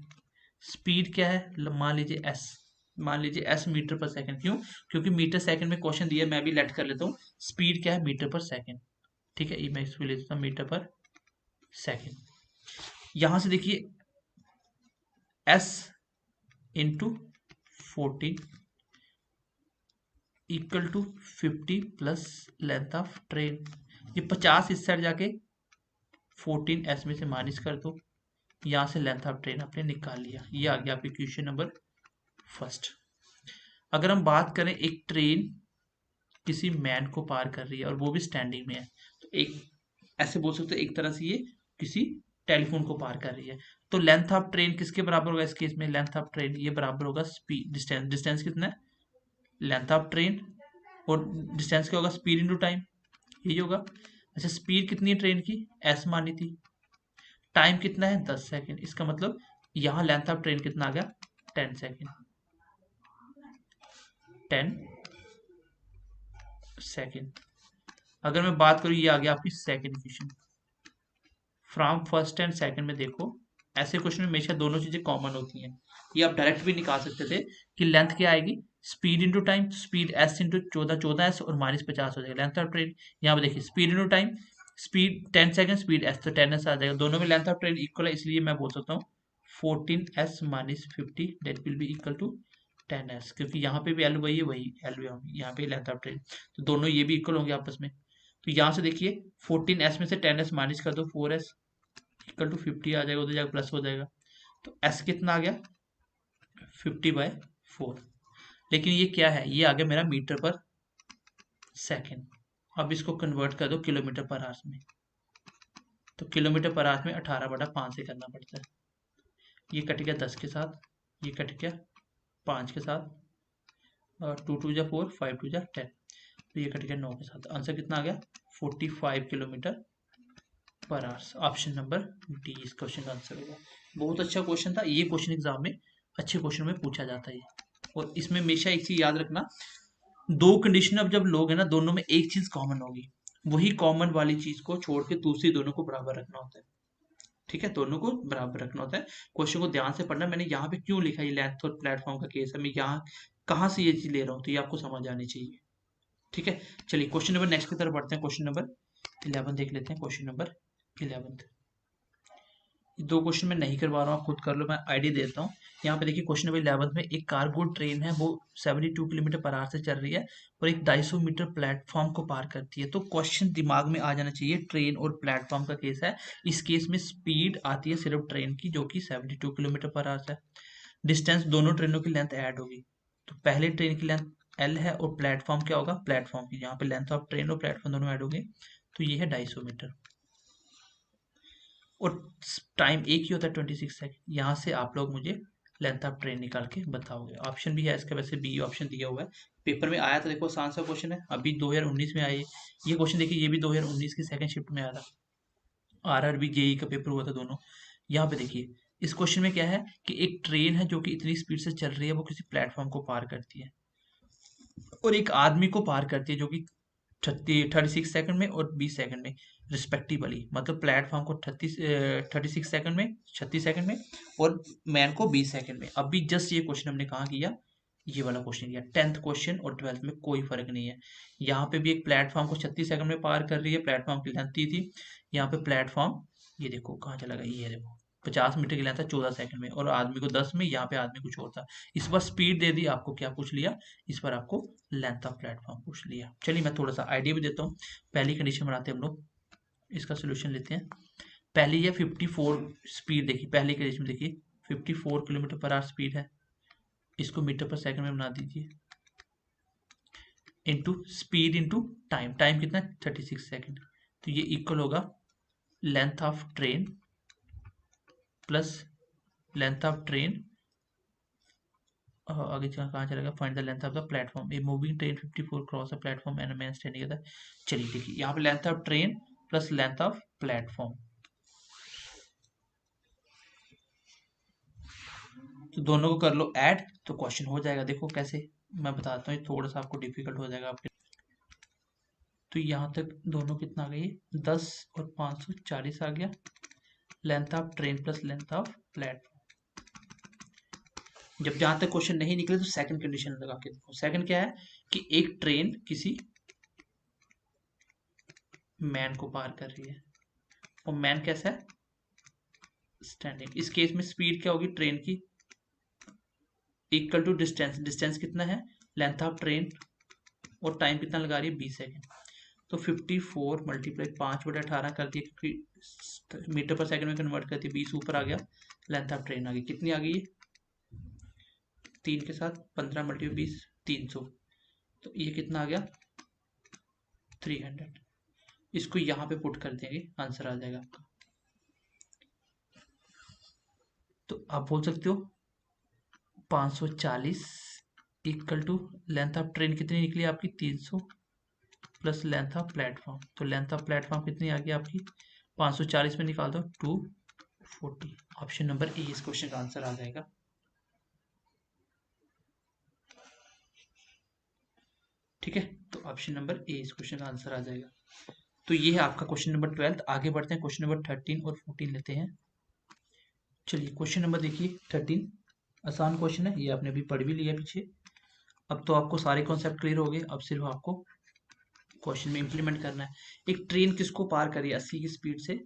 स्पीड क्या है मान लीजिए एस, मान लीजिए एस मीटर पर सेकंड, क्यों, क्योंकि मीटर सेकंड में क्वेश्चन दिया, मैं भी लेट कर लेता हूँ, स्पीड क्या है मीटर पर सेकंड, ठीक है, ये मैं इसको ले लेता हूँ मीटर पर सेकंड। यहां से देखिए S into 14 equal to 50 plus length of train, ये 50 इस साइड जाके 14 एस में से माइनस कर दो, यहां से लेंथ ऑफ ट्रेन आपने निकाल लिया, ये आ गया आपके क्वेश्चन नंबर फर्स्ट। अगर हम बात करें एक ट्रेन किसी मैन को पार कर रही है और वो भी स्टैंडिंग में है, तो एक ऐसे बोल सकते हैं एक तरह से ये किसी टेलीफोन को पार कर रही है, तो लेंथ ऑफ ट्रेन किसके बराबर होगा इस केस में, लेंथ ऑफ ट्रेन ये बराबर होगा स्पीड डिस्टेंस, डिस्टेंस कितना है लेंथ ऑफ ट्रेन, और डिस्टेंस क्या होगा स्पीड इंटू टाइम, यही होगा। अच्छा स्पीड कितनी है ट्रेन की एस मानी थी, टाइम कितना है 10 सेकेंड, इसका मतलब यहाँ लेंथ ऑफ ट्रेन कितना आ गया 10 सेकेंड, 10 सेकेंड। अगर मैं बात करूँ ये आ गया आपकी second question, from first and second में देखो ऐसे क्वेश्चन में हमेशा दोनों चीजें कॉमन होती हैं, ये आप डायरेक्ट भी निकाल सकते थे कि लेंथ क्या आएगी speed into time, speed S into 14 S और माइनस 50 हो जाएगा लेंथ ऑफ ट्रेन। यहाँ पे देखिए speed into time, speed 10 second, speed S तो 10 एस आ जाएगा, दोनों में लेंथ ऑफ ट्रेन इक्वल है इसलिए मैं बोल सकता हूँ 14 S minus 50 that will be equal to 10 S, क्योंकि यहाँ पे भी एल वही है वही एल भी होगी, यहाँ पे लेंथ ऑफ ट्रेन, तो दोनों ये भी इक्वल होंगे आपस में। तो यहाँ से देखिए 14 एस में से 10 एस माइनस कर दो 4 एस इक्वल टू 50 आ जाएगा, उधर जाकर प्लस हो जाएगा, तो एस कितना आ गया 50/4, लेकिन ये क्या है ये आ गया मेरा मीटर पर सेकंड। अब इसको कन्वर्ट कर दो किलोमीटर पर आवर्स में, तो किलोमीटर पर आवर्स में 18/5 से करना पड़ता है, ये कट गया 10 के साथ, ये कट गया 5 के साथ, 2 2 जा 4, 5 2 जा 10, तो ये कट गया 9 के साथ। आंसर कितना आ गया? 45 किलोमीटर पर आवर्स। ऑप्शन नंबर डी इस क्वेश्चन का आंसर होगा। बहुत अच्छा क्वेश्चन था ये, क्वेश्चन एग्जाम में अच्छे क्वेश्चन में पूछा जाता है। और इसमें हमेशा एक चीज याद रखना, दो कंडीशन अब जब लोग है ना, दोनों में एक चीज कॉमन होगी, वही कॉमन वाली चीज को छोड़ के दूसरी दोनों को बराबर रखना होता है। ठीक है, दोनों को बराबर रखना होता है। क्वेश्चन को ध्यान से पढ़ना। मैंने यहाँ पे क्यों लिखा, ये लेंथ और प्लेटफॉर्म का केस है, मैं यहाँ कहाँ से ये चीज ले रहा हूँ, तो ये आपको समझ आनी चाहिए। ठीक है, चलिए क्वेश्चन नंबर नेक्स्ट की तरफ बढ़ते हैं। क्वेश्चन नंबर 11 देख लेते हैं। क्वेश्चन नंबर 11, दो क्वेश्चन मैं नहीं करवा रहा हूँ, आप खुद कर लो, मैं आइडिया देता हूँ। यहाँ पे देखिए क्वेश्चन नंबर 11 में एक कार्गो ट्रेन है, वो 72 किलोमीटर पर आवर से चल रही है और एक 250 मीटर प्लेटफॉर्म को पार करती है। तो क्वेश्चन दिमाग में आ जाना चाहिए, ट्रेन और प्लेटफॉर्म का केस है। इस केस में स्पीड आती है सिर्फ ट्रेन की, जो कि 72 किलोमीटर पर आवर है। डिस्टेंस दोनों ट्रेनों की लेंथ ऐड होगी, तो पहले ट्रेन की लेंथ एल है और प्लेटफॉर्म क्या होगा, प्लेटफॉर्म की, यहाँ पे लेंथ ऑफ ट्रेन और प्लेटफॉर्म दोनों ऐड होंगे, तो ये है 250 मीटर। और टाइम एक ही होता है 26 सेकंड। यहाँ से आप लोग मुझे लेंथ ऑफ ट्रेन निकाल के बताओगे। ऑप्शन भी है इसका, वैसे बी ऑप्शन दिया हुआ है, पेपर में आया था। देखो आसान सा क्वेश्चन है, अभी 2019 में आए ये क्वेश्चन। देखिए ये भी 2019 की सेकंड शिफ्ट में आया था, आरआरबी जेई का पेपर हुआ था दोनों। यहाँ पे देखिए इस क्वेश्चन में क्या है कि एक ट्रेन है जो कि इतनी स्पीड से चल रही है, वो किसी प्लेटफॉर्म को पार करती है और एक आदमी को पार करती है, जो कि 36 सेकंड में और 20 सेकंड में रिस्पेक्टिवली। मतलब प्लेटफॉर्म को 36 सेकंड में, 36 सेकंड में, और मैन को 20 सेकंड में। अभी जस्ट ये क्वेश्चन हमने कहाँ किया, ये वाला क्वेश्चन किया। 10th क्वेश्चन और 12th में कोई फर्क नहीं है। यहाँ पे भी एक प्लेटफॉर्म को 36 सेकंड में पार कर रही है, प्लेटफॉर्म की लेंथ थी। यहाँ पे प्लेटफॉर्म ये देखो कहाँ चला गया, ये देखो 50 मीटर की लेंथ है 14 सेकंड में, और आदमी को 10 में। यहाँ पे आदमी कुछ और था। इस बार स्पीड दे दी, आपको क्या पूछ लिया, इस पर आपको लेंथ ऑफ प्लेटफॉर्म पूछ लिया। चलिए मैं थोड़ा सा आइडिया भी देता हूँ। पहली कंडीशन बनाते हैं हम लोग, इसका सोल्यूशन लेते हैं। पहली है 54 स्पीड, देखिए पहली कंडीशन में देखिए 54 किलोमीटर पर आवर स्पीड है, इसको मीटर पर सेकंड में बना दीजिए, into speed into time. Time कितना है 36 सेकंड, तो ये इक्वल होगा length of train plus length of train, आगे कहाँ चलेगा, find the length of the platform. A moving train 54 cross a platform and man standing at the. चलिए देखिए यहाँ पे length of train plus length of platform, तो दोनों को कर लो ऐड, तो क्वेश्चन हो जाएगा। देखो कैसे, मैं बताता हूँ, थोड़ा सा आपको डिफिकल्ट हो जाएगा आपके। तो यहाँ तक दोनों कितना आ गई, 10 और 540 आ गया। Length of train plus length of platform. जब जहां तक क्वेश्चन नहीं निकले तो सेकंड कंडीशन लगा के देखो। सेकंड क्या है कि एक ट्रेन किसी मैन को पार कर रही है, और मैन कैसा है, स्टैंडिंग। इस केस में स्पीड क्या होगी ट्रेन की, इक्वल टू डिस्टेंस। डिस्टेंस कितना है, लेंथ ऑफ ट्रेन, और टाइम कितना लगा रही है 20 सेकंड। तो 54 मल्टीप्लाई 5/18 कर दिया, क्योंकि मीटर पर सेकंड में कन्वर्ट करती है, 20 ऊपर आ गया, लेंथ ऑफ ट्रेन आ गई। कितनी आ गई, 3 के साथ 15 मल्टीप्लाई 20, 300। तो ये कितना आ गया 300। इसको यहाँ पे पुट कर देंगे, आंसर आ जाएगा आपका। तो आप बोल सकते हो 540 equal to length of train कितनी निकली आपकी 300 प्लस लेंथ ऑफ प्लेटफॉर्म। तो लेंथ ऑफ प्लेटफॉर्म कितनी आ गई आपकी, 540 में निकाल दो 240। ऑप्शन नंबर ए इस क्वेश्चन का आंसर आ जाएगा। ठीक है, तो ऑप्शन नंबर ए इस क्वेश्चन का आंसर आ जाएगा। तो ये है आपका क्वेश्चन नंबर 12। आगे बढ़ते हैं, क्वेश्चन नंबर 13 और 14 लेते हैं। चलिए क्वेश्चन नंबर देखिए 13, आसान क्वेश्चन है, ये आपने अभी पढ़ भी लिया पीछे। अब तो आपको सारे कॉन्सेप्ट क्लियर हो गए, अब सिर्फ आपको क्वेश्चन में इंप्लीमेंट करना है। एक ट्रेन किसको पार करी 80 की स्पीड से,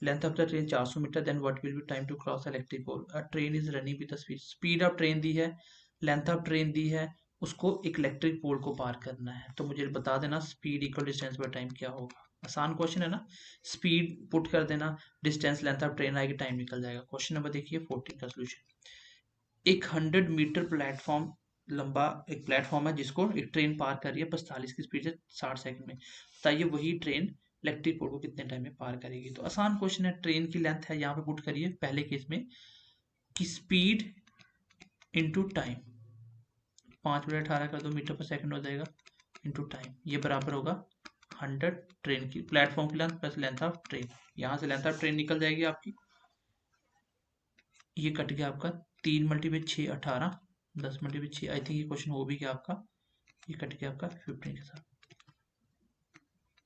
length of the train 400 meter, then what will be time to cross electric pole. A train is running with the speed, speed of train दी है, लेंथ ऑफ ट्रेन दी है, उसको एक इलेक्ट्रिक पोल को पार करना है। तो मुझे बता देना speed equal distance by time क्या होगा। आसान क्वेश्चन है ना, स्पीड पुट कर देना, डिस्टेंस लेंथ ऑफ ट्रेन आएगी, टाइम निकल जाएगा। क्वेश्चन नंबर देखिए 14 का सोल्यूशन। एक 100 मीटर प्लेटफॉर्म लंबा एक प्लेटफॉर्म है, जिसको एक ट्रेन पार कर रही है 45 की स्पीड से 60 सेकंड में। बताइए वही ट्रेन इलेक्ट्रिक पोल को कितने टाइम में पार करेगी। तो आसान क्वेश्चन है, ट्रेन की लेंथ है यहाँ पे पुट करिए पहले केस में कि स्पीड इनटू टाइम। 5/18 कर दो, मीटर पर सेकंड हो जाएगा, इंटू टाइम, ये बराबर होगा 100 ट्रेन की प्लेटफॉर्म की length plus length of train. यहाँ से लेंथ ऑफ ट्रेन निकल जाएगी आपकी, ये कट गया आपका 3 × 6 18, 10 × 6, आई थिंक ये क्वेश्चन हो भी गया आपका, ये कट गया आपका 15 के साथ,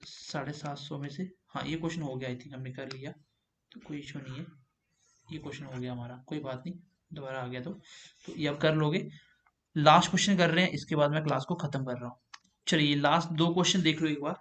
750 में से, हाँ ये क्वेश्चन हो गया, आई थिंक हमने कर लिया, तो कोई इशू नहीं है, ये क्वेश्चन हो गया हमारा, कोई बात नहीं, दोबारा आ गया तो ये आप कर लोगे। लास्ट क्वेश्चन कर रहे हैं, इसके बाद मैं क्लास को खत्म कर रहा हूँ। चलिए लास्ट 2 क्वेश्चन देख लो एक बार,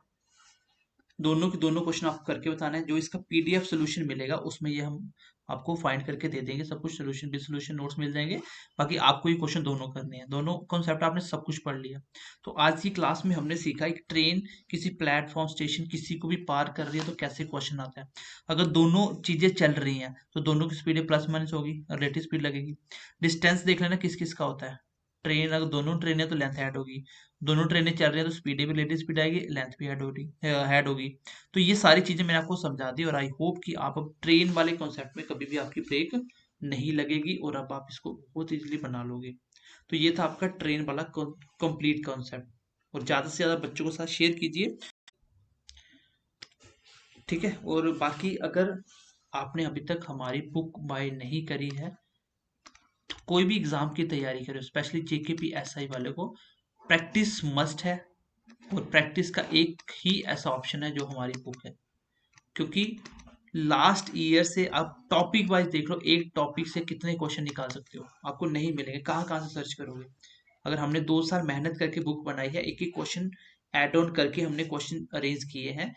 दोनों के दोनों क्वेश्चन आपको करके बताना है। जो इसका पीडीएफ सोल्यूशन मिलेगा उसमें ये हम आपको फाइंड करके दे देंगे, सब कुछ सोल्यूशन डिसोल्यूशन नोट्स मिल जाएंगे। बाकी आपको ये क्वेश्चन दोनों करने हैं, दोनों कॉन्सेप्ट आपने सब कुछ पढ़ लिया। तो आज की क्लास में हमने सीखा एक ट्रेन किसी प्लेटफॉर्म स्टेशन किसी को भी पार कर रही है तो कैसे क्वेश्चन आता है। अगर दोनों चीजें चल रही हैं तो दोनों की स्पीड प्लस माइनस होगी, रिलेटिव स्पीड लगेगी। डिस्टेंस देख लेना किस किस का होता है, ट्रेन अगर दोनों ट्रेनें तो लेंथ ऐड होगी, दोनों ट्रेनें चल रही है तो स्पीड भी रिलेटिव स्पीड आएगी, लेंथ भी ऐड होगी। तो ये सारी चीजें मैंने आपको समझा दी और आई होप कि आप अब ट्रेन वाले कॉन्सेप्ट में कभी भी आपकी ब्रेक नहीं लगेगी और अब आप इसको बहुत इजीली बना लोगे। तो ये था आपका ट्रेन वाला कंप्लीट कॉन्सेप्ट, और ज्यादा से ज्यादा बच्चों के साथ शेयर कीजिए, ठीक है। और बाकी अगर आपने अभी तक हमारी बुक बाय नहीं करी है तो कोई भी एग्जाम की तैयारी करें, स्पेशली जेकेपी एसआई वाले को, प्रैक्टिस मस्ट है। और प्रैक्टिस का एक ही ऐसा ऑप्शन है जो हमारी बुक है, क्योंकि लास्ट ईयर से आप टॉपिक वाइज देख लो, एक टॉपिक से कितने क्वेश्चन निकाल सकते हो, आपको नहीं मिलेंगे, कहाँ कहाँ से सर्च करोगे। अगर हमने 2 साल मेहनत करके बुक बनाई है, एक एक क्वेश्चन एड ऑन करके हमने क्वेश्चन अरेंज किए हैं,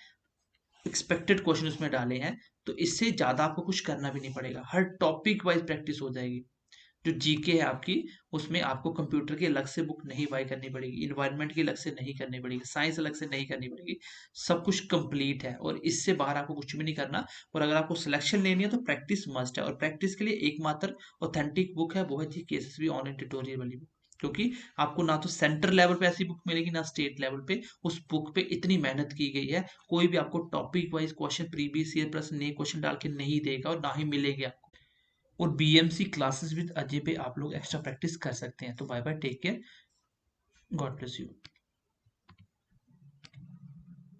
एक्सपेक्टेड क्वेश्चन उसमें डाले हैं, तो इससे ज्यादा आपको कुछ करना भी नहीं पड़ेगा, हर टॉपिक वाइज प्रैक्टिस हो जाएगी। जो जीके है आपकी, उसमें आपको कंप्यूटर की अलग से बुक नहीं बाय करनी पड़ेगी, इन्वायरमेंट की अलग से नहीं करनी पड़ेगी, साइंस अलग से नहीं करनी पड़ेगी, सब कुछ कंप्लीट है और इससे बाहर आपको कुछ भी नहीं करना। और अगर आपको सिलेक्शन लेनी है तो प्रैक्टिस मस्ट है, और प्रैक्टिस के लिए एकमात्र ऑथेंटिक बुक है बहुत ही केसेस भी ऑनलाइन ट्यूटोरियल वाली बुक, क्योंकि आपको ना तो सेंटर लेवल पे ऐसी बुक मिलेगी ना स्टेट लेवल पे, उस बुक पे इतनी मेहनत की गई है, कोई भी आपको topic wise question previous year plus नए क्वेश्चन डाल के नहीं देगा और ना ही मिलेगा। और बीएमसी क्लासेस विद अजय पे आप लोग एक्स्ट्रा प्रैक्टिस कर सकते हैं। तो bye bye, take care, God bless you.